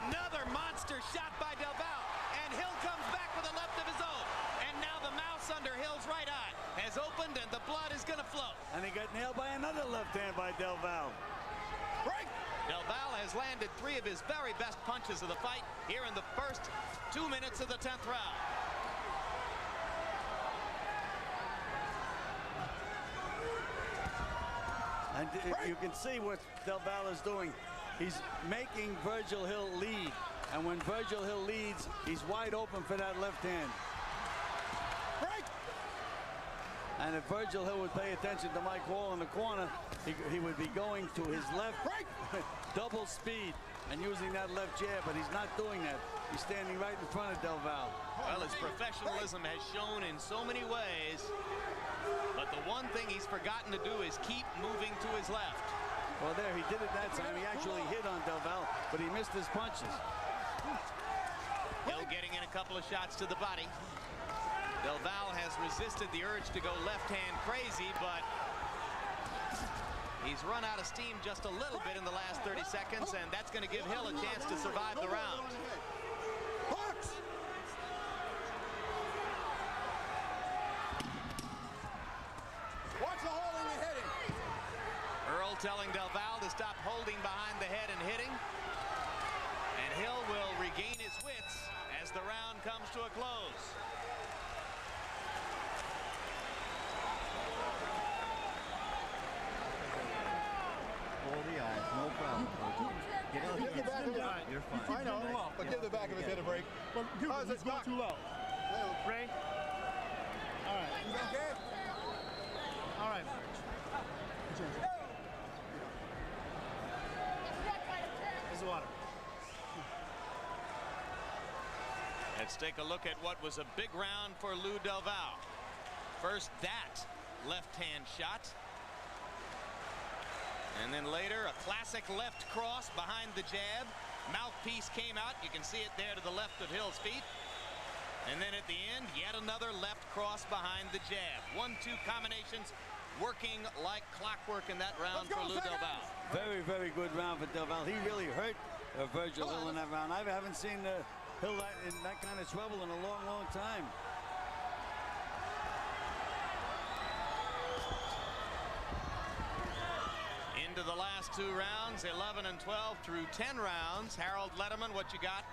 Another monster shot by Del Valle, and Hill comes back with a left of his own. And now the mouse under Hill's right eye has opened, and the blood is going to flow. And he got nailed by another left hand by Del Valle. Break! Del Valle has landed 3 of his very best punches of the fight here in the first 2 minutes of the 10th round. And you can see what Del Valle is doing. He's making Virgil Hill lead. And when Virgil Hill leads, he's wide open for that left hand. Break! And if Virgil Hill would pay attention to Mike Hall in the corner, he would be going to his left, double speed, and using that left jab, but he's not doing that. He's standing right in front of Del Valle. Well, his professionalism has shown in so many ways, but the one thing he's forgotten to do is keep moving to his left. Well, there, he did it that time. He actually hit on Del Valle, but he missed his punches. Hill getting in a couple of shots to the body. Del Valle has resisted the urge to go left-hand crazy, but he's run out of steam just a little bit in the last 30 seconds, and that's going to give Hill a chance to survive the round. telling Del Valle to stop holding behind the head and hitting. And Hill will regain his wits as the round comes to a close. The eyes, no problem. Get out Give the back of his head. You're fine. I know, but give the back of his head a break. Well, dude, he's going too low. Ray? All right. Okay? All right. Here's the water. Let's take a look at what was a big round for Lou Del Valle. First, that left-hand shot. And then later, a classic left cross behind the jab. Mouthpiece came out. You can see it there to the left of Hill's feet. And then at the end, yet another left cross behind the jab. 1-2 combinations working like clockwork in that round for Lou Del Valle. Very, very good round for Del Valle. He really hurt Virgil Hill in that round. I haven't seen Hill in that kind of trouble in a long, long time. Into the last 2 rounds, 11 and 12 through 10 rounds. Harold Letterman, what you got?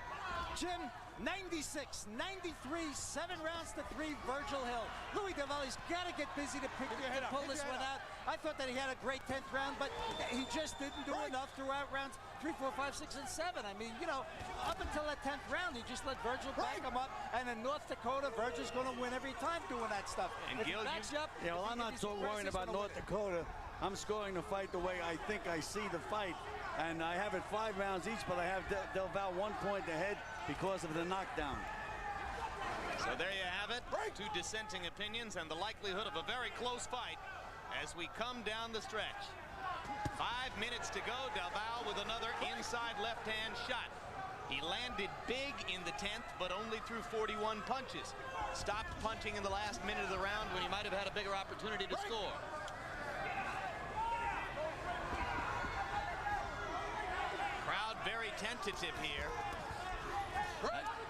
Jim, 96, 93, 7 rounds to 3, Virgil Hill. Louis Del Valle's got to get busy to pull this one out. I thought that he had a great 10th round, but he just didn't do enough throughout rounds 3, 4, 5, 6, and 7. I mean, you know, up until that 10th round, he just let Virgil back him up, and in North Dakota, Virgil's going to win every time doing that stuff. And if Gil, he backs you up, yeah, well, I'm not so worried about North Dakota. I'm scoring the fight the way I think I see the fight. And I have it 5 rounds each, but I have Del Valle 1 point ahead because of the knockdown. So there you have it. 2 dissenting opinions and the likelihood of a very close fight as we come down the stretch. 5 minutes to go. Del Valle with another inside left-hand shot. He landed big in the 10th, but only threw 41 punches. Stopped punching in the last minute of the round when he might have had a bigger opportunity to score. Very tentative here.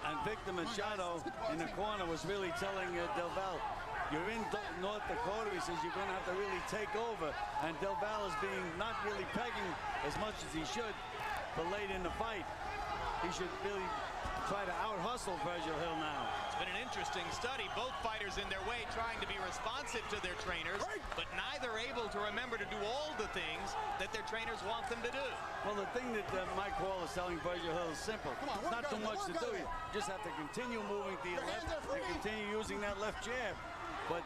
And Victor Machado in the corner was really telling Del Valle, you're in North Dakota. He says you're going to have to really take over. And Del Valle is being not really pegging as much as he should for late in the fight. He should really try to out-hustle Virgil Hill now. It's been an interesting study. Both fighters in their way trying to be responsive to their trainers, but neither able to remember to do all the things that their trainers want them to do. Well, the thing that Mike Hall is telling Virgil Hill is simple. It's not too much to do. You just have to continue moving to your left and continue using that left jab. But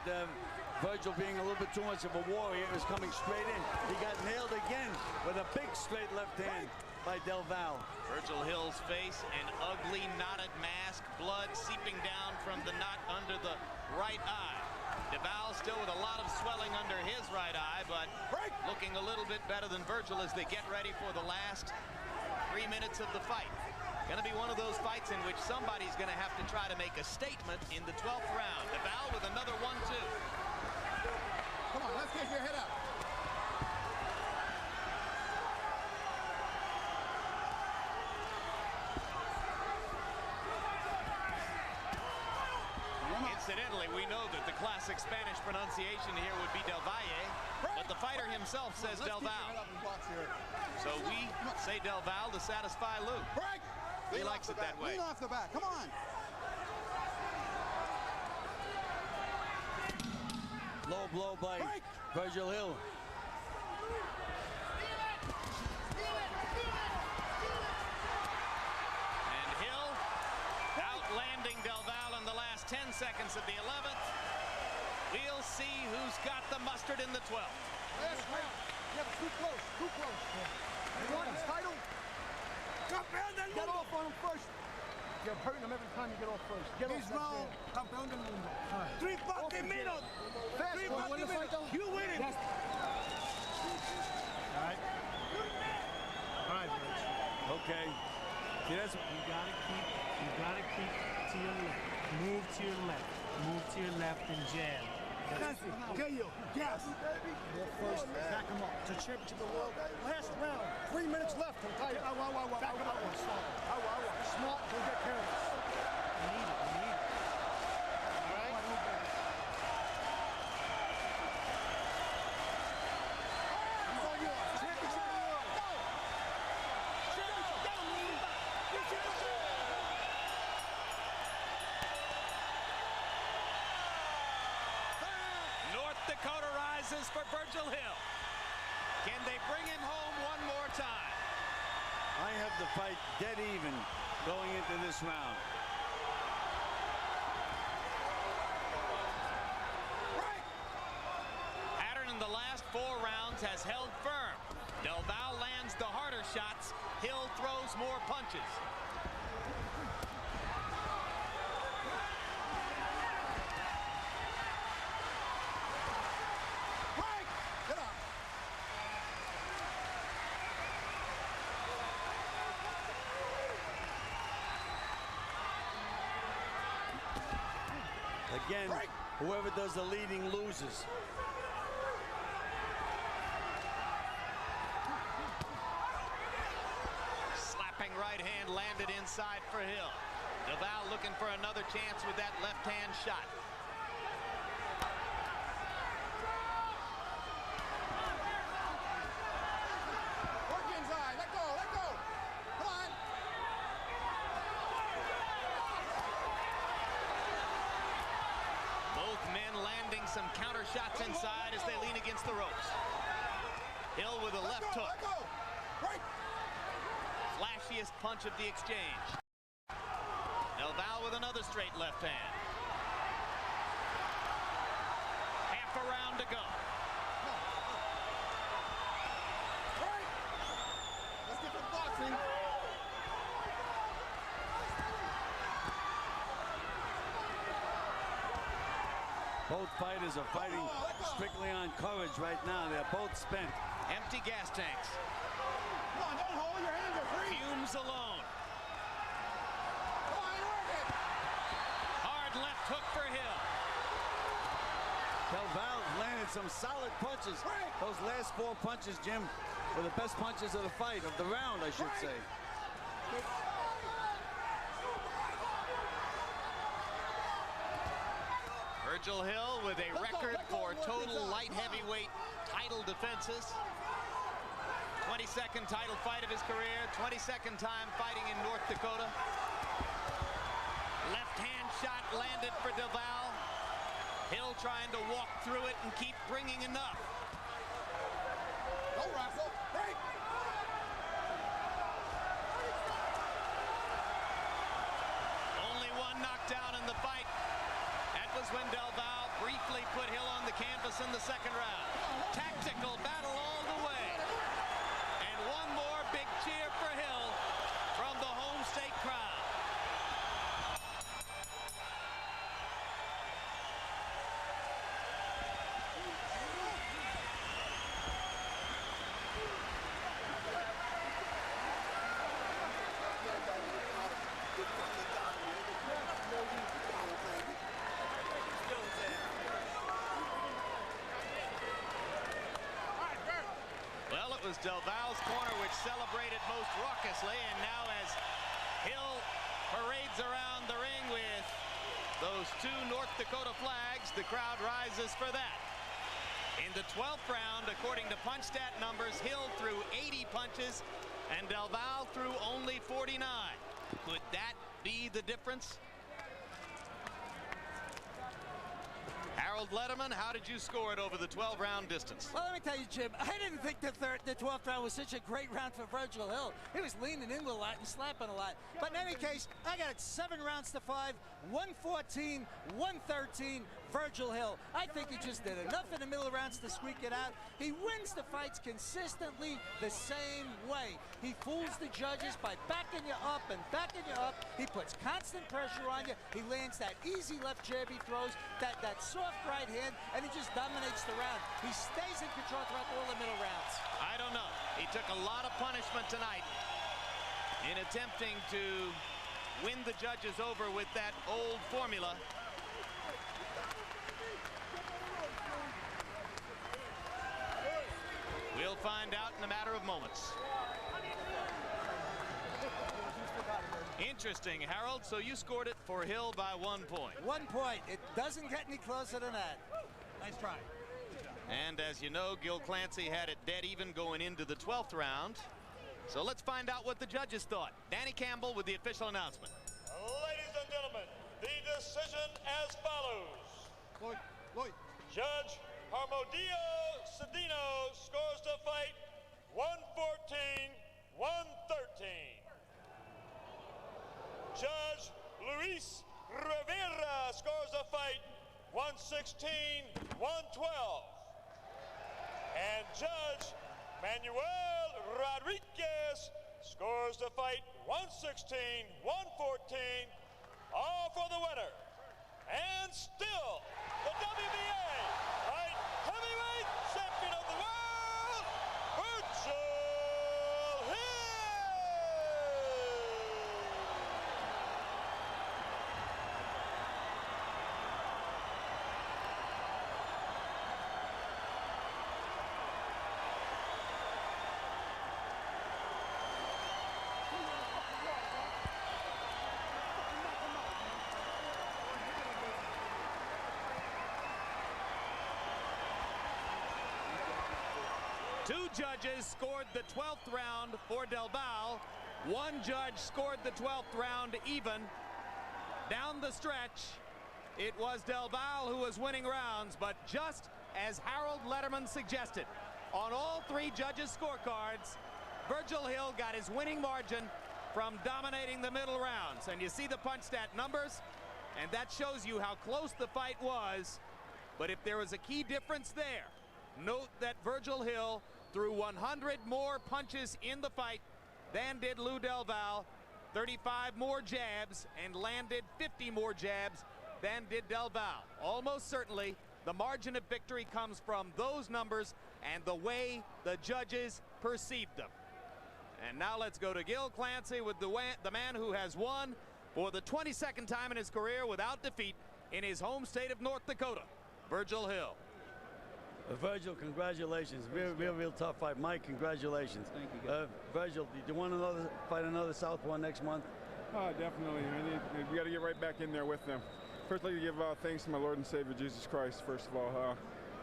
Virgil, being a little bit too much of a warrior, is coming straight in. He got nailed again with a big straight left hand by Del Valle. Virgil Hill's face, an ugly knotted mask, blood seeping down from the knot under the right eye. Del Valle still with a lot of swelling under his right eye, but looking a little bit better than Virgil as they get ready for the last 3 minutes of the fight. Going to be one of those fights in which somebody's going to have to try to make a statement in the 12th round. Del Valle with another 1-2. Come on, let's get your head up. Incidentally, we know that the classic Spanish pronunciation here would be Del Valle, but the fighter himself says Del Valle. So we say Del Valle to satisfy Lou. He likes it that way. Lean off the back. Come on. Low blow by Virgil Hill. And Hill outlanding Del Valle in the last 10 seconds of the 11th. We'll see who's got the mustard in the 12th. Last round. Yeah, too close. Too close. You want his title? Get off on him first. You're hurting him every time you get off first. Get off round, campeón del mundo. 3 fucking minutes. 3 fucking minutes. You win it. All right. All right, Virgil. Okay. See, that's You gotta keep to your left. Move to your left. Move to your left and jab. Okay, yo. Yes. Go first. Back him up. It's a championship of the world. Last round. 3 minutes left. I'm tired. Back him up. Smart. Don't get careless. We need it. All right? I'm on you. Dakota rises for Virgil Hill. Can they bring him home one more time? I have the fight dead even going into this round. Pattern in the last 4 rounds has held firm. Del Valle lands the harder shots. Hill throws more punches. Again, whoever does the leading loses. Slapping right hand landed inside for Hill. Del Valle looking for another chance with that left hand shot. Work inside. Let go. Let go. Come on. Both men landing some counter shots inside as they lean against the ropes. Hill with a left hook. Let go. Break. Flashiest punch of the exchange. Del Valle with another straight left hand. Half a round to go. Break. Let's get some boxing. Both fighters are fighting strictly on courage right now. They're both spent. Empty gas tanks. Come on, don't hold your hands. You're free. Fumes alone. Come on, work it. Hard left hook for Hill. Del Valle landed some solid punches. Those last 4 punches, Jim, were the best punches of the fight, of the round, I should say. Virgil Hill with a record for total light heavyweight title defenses. 22nd title fight of his career, 22nd time fighting in North Dakota. Left hand shot landed for Del Valle. Hill trying to walk through it and keep bringing enough. Don't wrestle. Break. Only one knockdown in the fight. That was when Del Valle briefly put Hill on the canvas in the 2nd round. Tactical battle all the way. And one more big cheer for Hill from the home state crowd. Well, it was Del Valle's corner which celebrated most raucously, and now as Hill parades around the ring with those 2 North Dakota flags, the crowd rises for that. In the 12th round, according to punch stat numbers, Hill threw 80 punches and Del Valle threw only 49. Could that be the difference? Harold Letterman, how did you score it over the 12-round distance? Well, let me tell you, Jim, I didn't think the 12th round was such a great round for Virgil Hill. He was leaning in a lot and slapping a lot. But in any case, I got it 7 rounds to 5, 114, 113, Virgil Hill. I think he just did enough in the middle of rounds to squeak it out. He wins the fights consistently the same way. He fools the judges by backing you up and backing you up. He puts constant pressure on you. He lands that easy left jab he throws, that soft right hand, and he just dominates the round. He stays in control throughout all the middle rounds. I don't know. He took a lot of punishment tonight in attempting to win the judges over with that old formula. We'll find out in a matter of moments. Interesting, Harold. So you scored it for Hill by 1 point. 1 point. It doesn't get any closer than that. Nice try. And as you know, Gil Clancy had it dead even going into the 12th round. So let's find out what the judges thought. Danny Campbell with the official announcement. Ladies and gentlemen, the decision as follows. Lloyd. Judge Harmodio Cedino scores the fight 114-113. Judge Luis Rivera scores the fight 116-112. And Judge Manuel Rodriguez scores the fight 116-114, all for the winner. And still, the WBA light heavyweight champion of the world, Virgil Hill! Two judges scored the 12th round for Del Valle. One judge scored the 12th round even. Down the stretch, it was Del Valle who was winning rounds, but just as Harold Letterman suggested, on all three judges' scorecards, Virgil Hill got his winning margin from dominating the middle rounds. And you see the punch stat numbers, and that shows you how close the fight was. But if there was a key difference there, note that Virgil Hill threw 100 more punches in the fight than did Lou Del Valle, 35 more jabs, and landed 50 more jabs than did Del Valle. Almost certainly, the margin of victory comes from those numbers and the way the judges perceived them. And now let's go to Gil Clancy with the man who has won for the 22nd time in his career without defeat in his home state of North Dakota, Virgil Hill. Virgil, congratulations. Real tough fight. Mike, congratulations. Thank you. Virgil, do you want to fight another Southpaw next month? Definitely. We got to get right back in there with them. First, I'd like to give thanks to my Lord and Savior, Jesus Christ, first of all.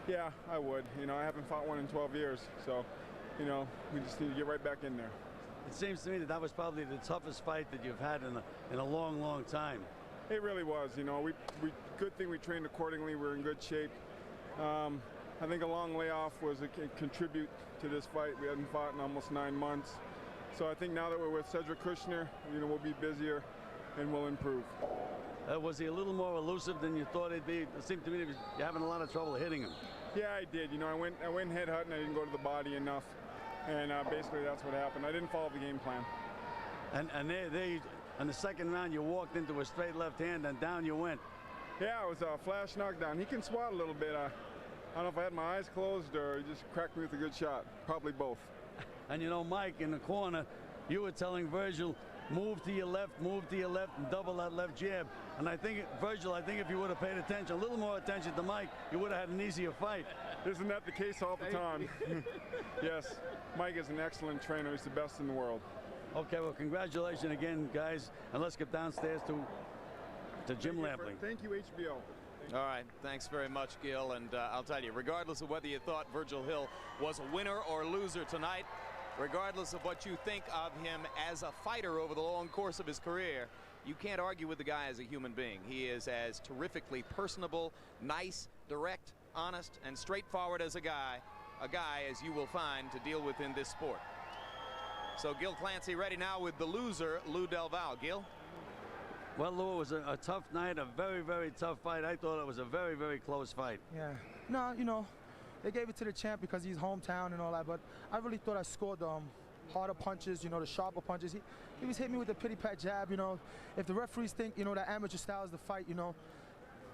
Yeah, I would. You know, I haven't fought one in 12 years, so, you know, we just need to get right back in there. It seems to me that was probably the toughest fight that you've had in a long, long time. It really was. You know, good thing we trained accordingly. We're in good shape. I think a long layoff was a contribute to this fight. We hadn't fought in almost 9 months. So I think now that we're with Cedric Kushner, you know, we'll be busier and we'll improve. Was he a little more elusive than you thought he'd be? It seemed to me that you're having a lot of trouble hitting him. Yeah, I did. You know, I went head hunting. I didn't go to the body enough. And basically that's what happened. I didn't follow the game plan. And in the second round, you walked into a straight left hand and down you went. Yeah, it was a flash knockdown. He can swat a little bit. I don't know if I had my eyes closed or he just cracked me with a good shot. Probably both. And you know, Mike, in the corner, you were telling Virgil, move to your left, and double that left jab. And I think, Virgil, if you would have paid attention, a little more attention to Mike, you would have had an easier fight. Isn't that the case all the time? Yes, Mike is an excellent trainer. He's the best in the world. Okay, well, congratulations again, guys. And let's get downstairs to Jim Lampling. Thank you, HBO. All right, thanks very much, Gil. And I'll tell you, regardless of whether you thought Virgil Hill was a winner or loser tonight, regardless of what you think of him as a fighter over the long course of his career, you can't argue with the guy as a human being. He is as terrifically personable, nice, direct, honest, and straightforward as a guy as you will find to deal with in this sport. So Gil Clancy ready now with the loser, Lou Del Valle. Gil? Well, Lou, it was a tough night, a very, very tough fight. I thought it was a very, very close fight. Yeah. No, you know, they gave it to the champ because he's hometown and all that, but I really thought I scored harder punches, you know, the sharper punches. He was hitting me with the pity-pat jab, you know. If the referees think, you know, that amateur style is the fight, you know,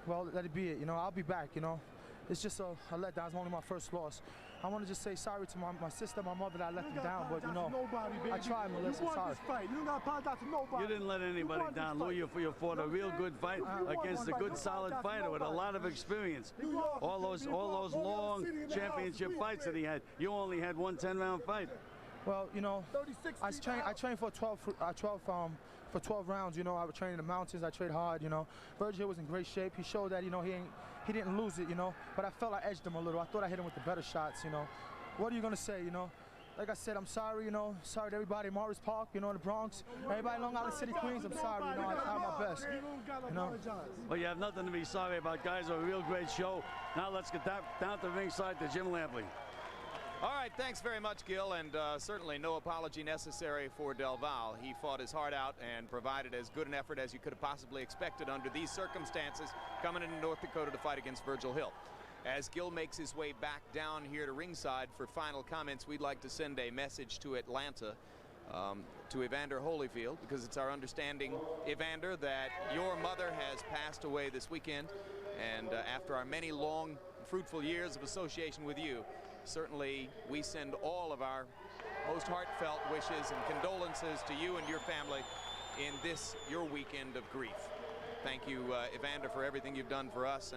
well, let it be it, you know. I'll be back, you know. It's just a letdown. It's only my first loss. I want to just say sorry to my sister, my mother, that I let them down, but, you know, I tried, Melissa. Sorry. You don't apologize to nobody. You didn't let anybody down, Lou. You fought a real good fight against a good, solid fighter with a lot of experience. All those long championship fights that he had, you only had one 10-round fight. Well, you know, I trained for 12 rounds. You know, I would train in the mountains. I trained hard. You know, Virgil was in great shape. He showed that, you know, he didn't lose it. You know, but I felt I edged him a little. I thought I hit him with the better shots. You know, what are you gonna say? You know, like I said, I'm sorry, you know, sorry to everybody in Morris Park, you know, in the Bronx, everybody in Long Island City, Queens, I'm sorry, you know, I tried my best. You know? Well, you have nothing to be sorry about, guys. A real great show. Now let's get down to ringside to Jim Lampley. All right, thanks very much, Gil, and certainly no apology necessary for Del Valle. He fought his heart out and provided as good an effort as you could have possibly expected under these circumstances coming into North Dakota to fight against Virgil Hill. As Gil makes his way back down here to ringside for final comments, we'd like to send a message to Atlanta, to Evander Holyfield, because it's our understanding, Evander, that your mother has passed away this weekend, and after our many long, fruitful years of association with you, certainly we send all of our most heartfelt wishes and condolences to you and your family in this, your weekend of grief. Thank you, Evander, for everything you've done for us,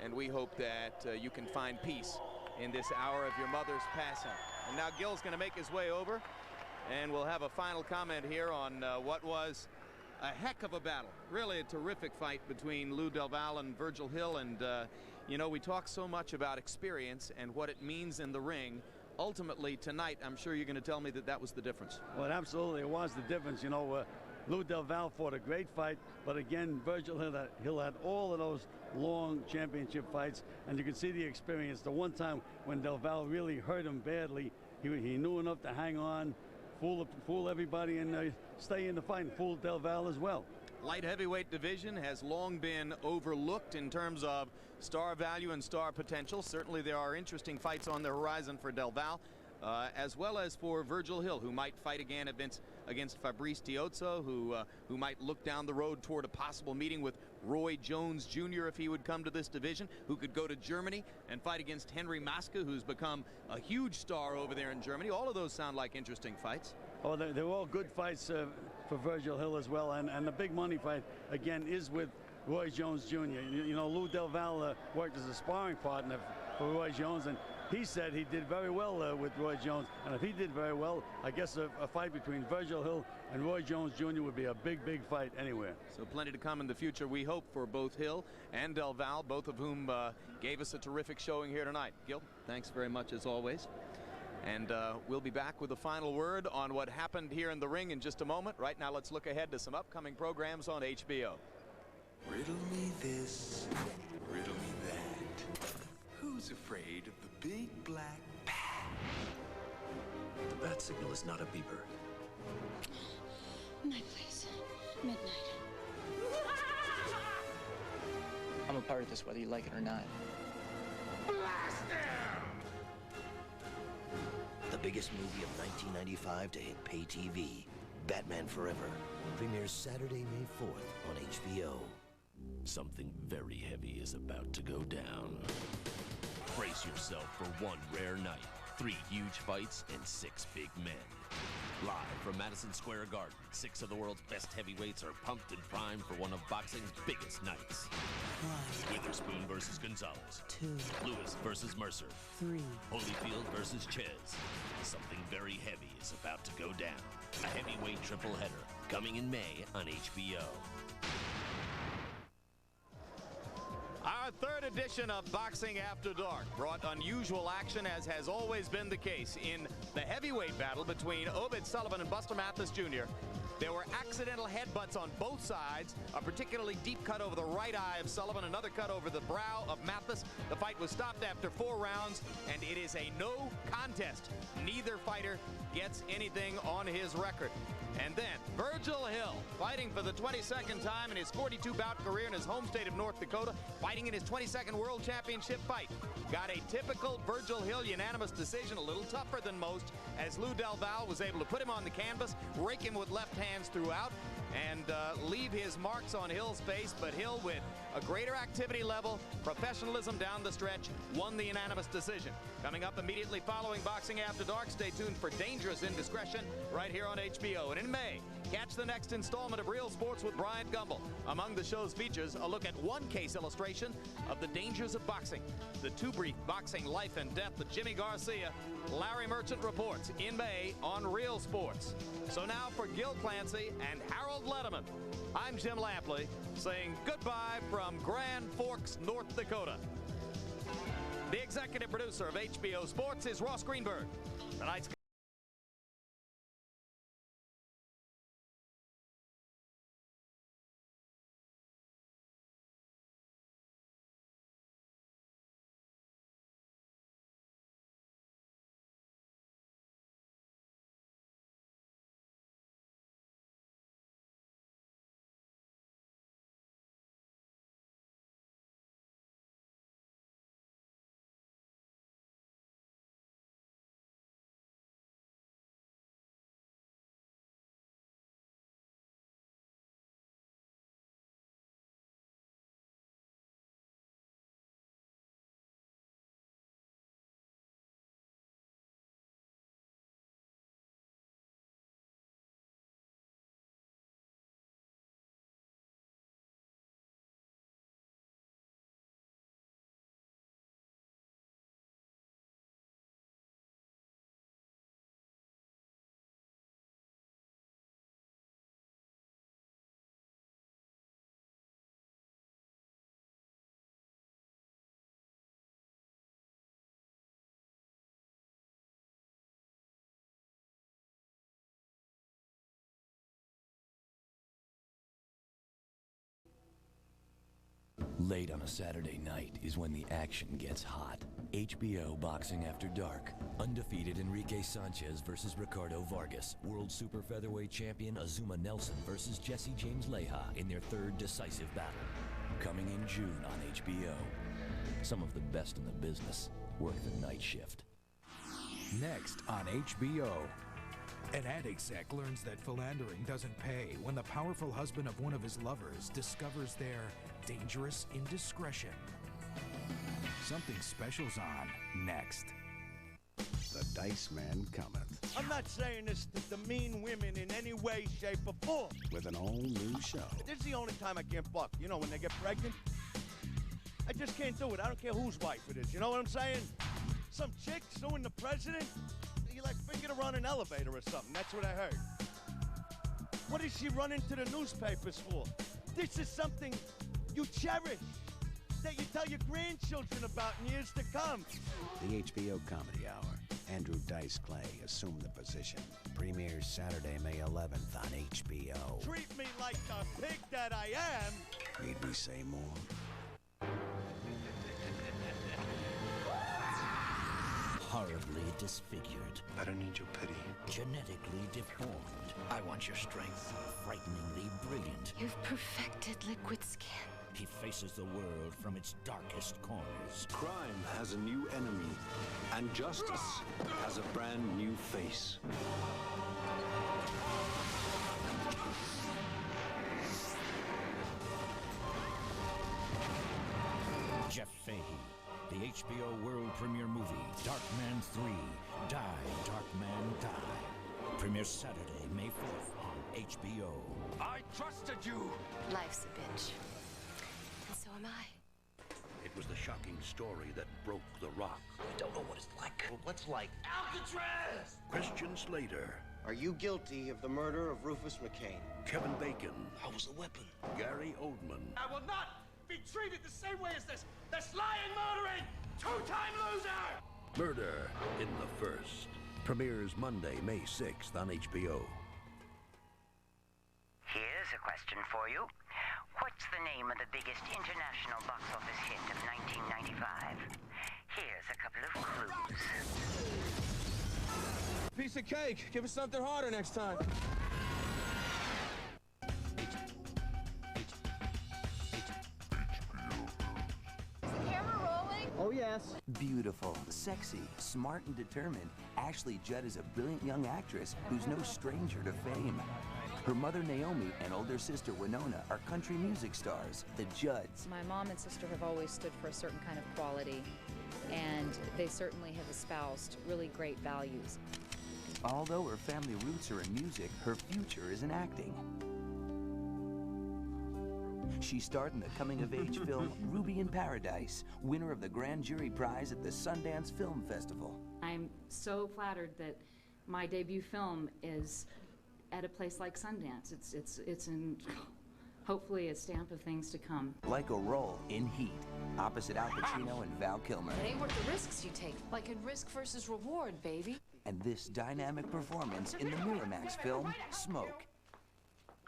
and we hope that you can find peace in this hour of your mother's passing. And now Gil's going to make his way over, and we'll have a final comment here on what was a heck of a battle. Really a terrific fight between Lou Del Valle and Virgil Hill, and you know, we talk so much about experience and what it means in the ring. Ultimately, tonight, I'm sure you're going to tell me that that was the difference. Well, absolutely, it was the difference. You know, Lou Del Valle fought a great fight, but again, Virgil Hill had all of those long championship fights, and you can see the experience. The one time when Del Valle really hurt him badly, he knew enough to hang on, fool everybody, and stay in the fight, and fool Del Valle as well. Light heavyweight division has long been overlooked in terms of star value and star potential. Certainly there are interesting fights on the horizon for Del Valle, as well as for Virgil Hill, who might fight again against Fabrice Tiozzo, who might look down the road toward a possible meeting with Roy Jones Jr. if he would come to this division, who could go to Germany and fight against Henry Maska, who's become a huge star over there in Germany. All of those sound like interesting fights. Oh, they're all good fights for Virgil Hill as well, and the big money fight, again, is with Roy Jones Jr. You know, Lou Del Valle worked as a sparring partner for Roy Jones, and he said he did very well with Roy Jones, and if he did very well, I guess a fight between Virgil Hill and Roy Jones Jr. would be a big, big fight anywhere. So plenty to come in the future, we hope, for both Hill and Del Valle, both of whom gave us a terrific showing here tonight. Gil, thanks very much as always. And we'll be back with a final word on what happened here in the ring in just a moment. Right now, let's look ahead to some upcoming programs on HBO. Riddle me this, riddle me that. Who's afraid of the big black bat? The bat signal is not a beeper. Night, please. Midnight. I'm a part of this whether you like it or not. Blast him! The biggest movie of 1995 to hit pay TV, Batman Forever, premieres Saturday, May 4th on HBO. Something very heavy is about to go down. Brace yourself for one rare night, 3 huge fights, and 6 big men. Live from Madison Square Garden, 6 of the world's best heavyweights are pumped and primed for one of boxing's biggest nights. 1. Witherspoon versus Gonzalez. 2. Lewis versus Mercer. 3. Holyfield versus Chez. Something very heavy is about to go down. A heavyweight triple header, coming in May on HBO. Our third edition of Boxing After Dark brought unusual action, as has always been the case in the heavyweight battle between Obed Sullivan and Buster Mathis Jr. There were accidental headbutts on both sides, a particularly deep cut over the right eye of Sullivan, another cut over the brow of Mathis. The fight was stopped after 4 rounds, and it is a no contest. Neither fighter gets anything on his record. And then Virgil Hill, fighting for the 22nd time in his 42-bout career in his home state of North Dakota, fighting in his 22nd World Championship fight. Got a typical Virgil Hill unanimous decision, a little tougher than most, as Lou Del Valle was able to put him on the canvas, rake him with left hands throughout, and leave his marks on Hill's face. But Hill, with a greater activity level, professionalism down the stretch, won the unanimous decision. Coming up immediately following Boxing After Dark, stay tuned for Dangerous Indiscretion right here on HBO. And in May, catch the next installment of Real Sports with Bryant Gumbel. Among the show's features, a look at one case illustration of the dangers of boxing. The 2 brief boxing life and death of Jimmy Garcia. Larry Merchant reports in May on Real Sports. So now for Gil Clancy and Harold Letterman, I'm Jim Lampley saying goodbye from Grand Forks, North Dakota. The executive producer of HBO Sports is Ross Greenberg. Tonight's Late on a Saturday night is when the action gets hot. HBO Boxing After Dark. Undefeated Enrique Sanchez versus Ricardo Vargas. World Super Featherweight Champion Azuma Nelson versus Jesse James Leija in their third decisive battle. Coming in June on HBO. Some of the best in the business work the night shift. Next on HBO. An ad exec learns that philandering doesn't pay when the powerful husband of one of his lovers discovers their dangerous indiscretion. Something special's on next. The Dice Man cometh I'm not saying this to demean women in any way, shape, or form. with an all-new show. This is the only time I can't fuck. You know, when they get pregnant. I just can't do it. I don't care whose wife it is. You know what I'm saying? Some chick suing the president? You like figured her on an elevator or something. That's what I heard. What is she running to the newspapers for? This is something you cherish, that you tell your grandchildren about in years to come. The HBO Comedy Hour. Andrew Dice Clay assumed the position. Premieres Saturday, May 11th on HBO. Treat me like the pig that I am. Need we say more? Horribly disfigured. I don't need your pity. Genetically deformed. I want your strength. Frighteningly brilliant. You've perfected liquid skin. He faces the world from its darkest corners. Crime has a new enemy, and justice has a brand new face. Jeff Fahey. The HBO world premiere movie, Darkman 3, Die, Darkman, Die. Premieres Saturday, May 4th on HBO. I trusted you! Life's a bitch. And so am I. It was the shocking story that broke the rock. I don't know what it's like. What's like? Alcatraz! Christian Slater. Are you guilty of the murder of Rufus McCain? Kevin Bacon. How was the weapon? Gary Oldman. I will not be treated the same way as this lying, murdering, two-time loser! Murder in the First. Premieres Monday, May 6th on HBO. Here's a question for you. What's the name of the biggest international box office hit of 1995? Here's a couple of clues. Piece of cake. Give us something harder next time. Oh, yes. Beautiful, sexy, smart, and determined, Ashley Judd is a brilliant young actress who's no stranger to fame. Her mother, Naomi, and older sister, Winona, are country music stars, the Judds. My mom and sister have always stood for a certain kind of quality, and they certainly have espoused really great values. Although her family roots are in music, her future is in acting. She starred in the coming-of-age film Ruby in Paradise, winner of the Grand Jury Prize at the Sundance Film Festival. I'm so flattered that my debut film is at a place like Sundance. It's in hopefully a stamp of things to come. Like a role in Heat, opposite Al Pacino and Val Kilmer. It ain't worth the risks you take. Like in risk versus reward, baby. And this dynamic performance in the Miramax film, Smoke.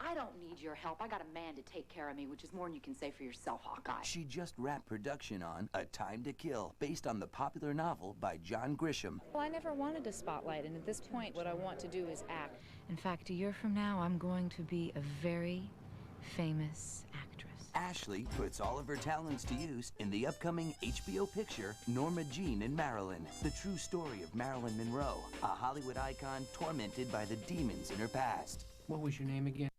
I don't need your help. I got a man to take care of me, which is more than you can say for yourself, Hawkeye. She just wrapped production on A Time to Kill, based on the popular novel by John Grisham. Well, I never wanted a spotlight, and at this point, what I want to do is act. In fact, a year from now, I'm going to be a very famous actress. Ashley puts all of her talents to use in the upcoming HBO picture, Norma Jean in Marilyn, the true story of Marilyn Monroe, a Hollywood icon tormented by the demons in her past. What was your name again?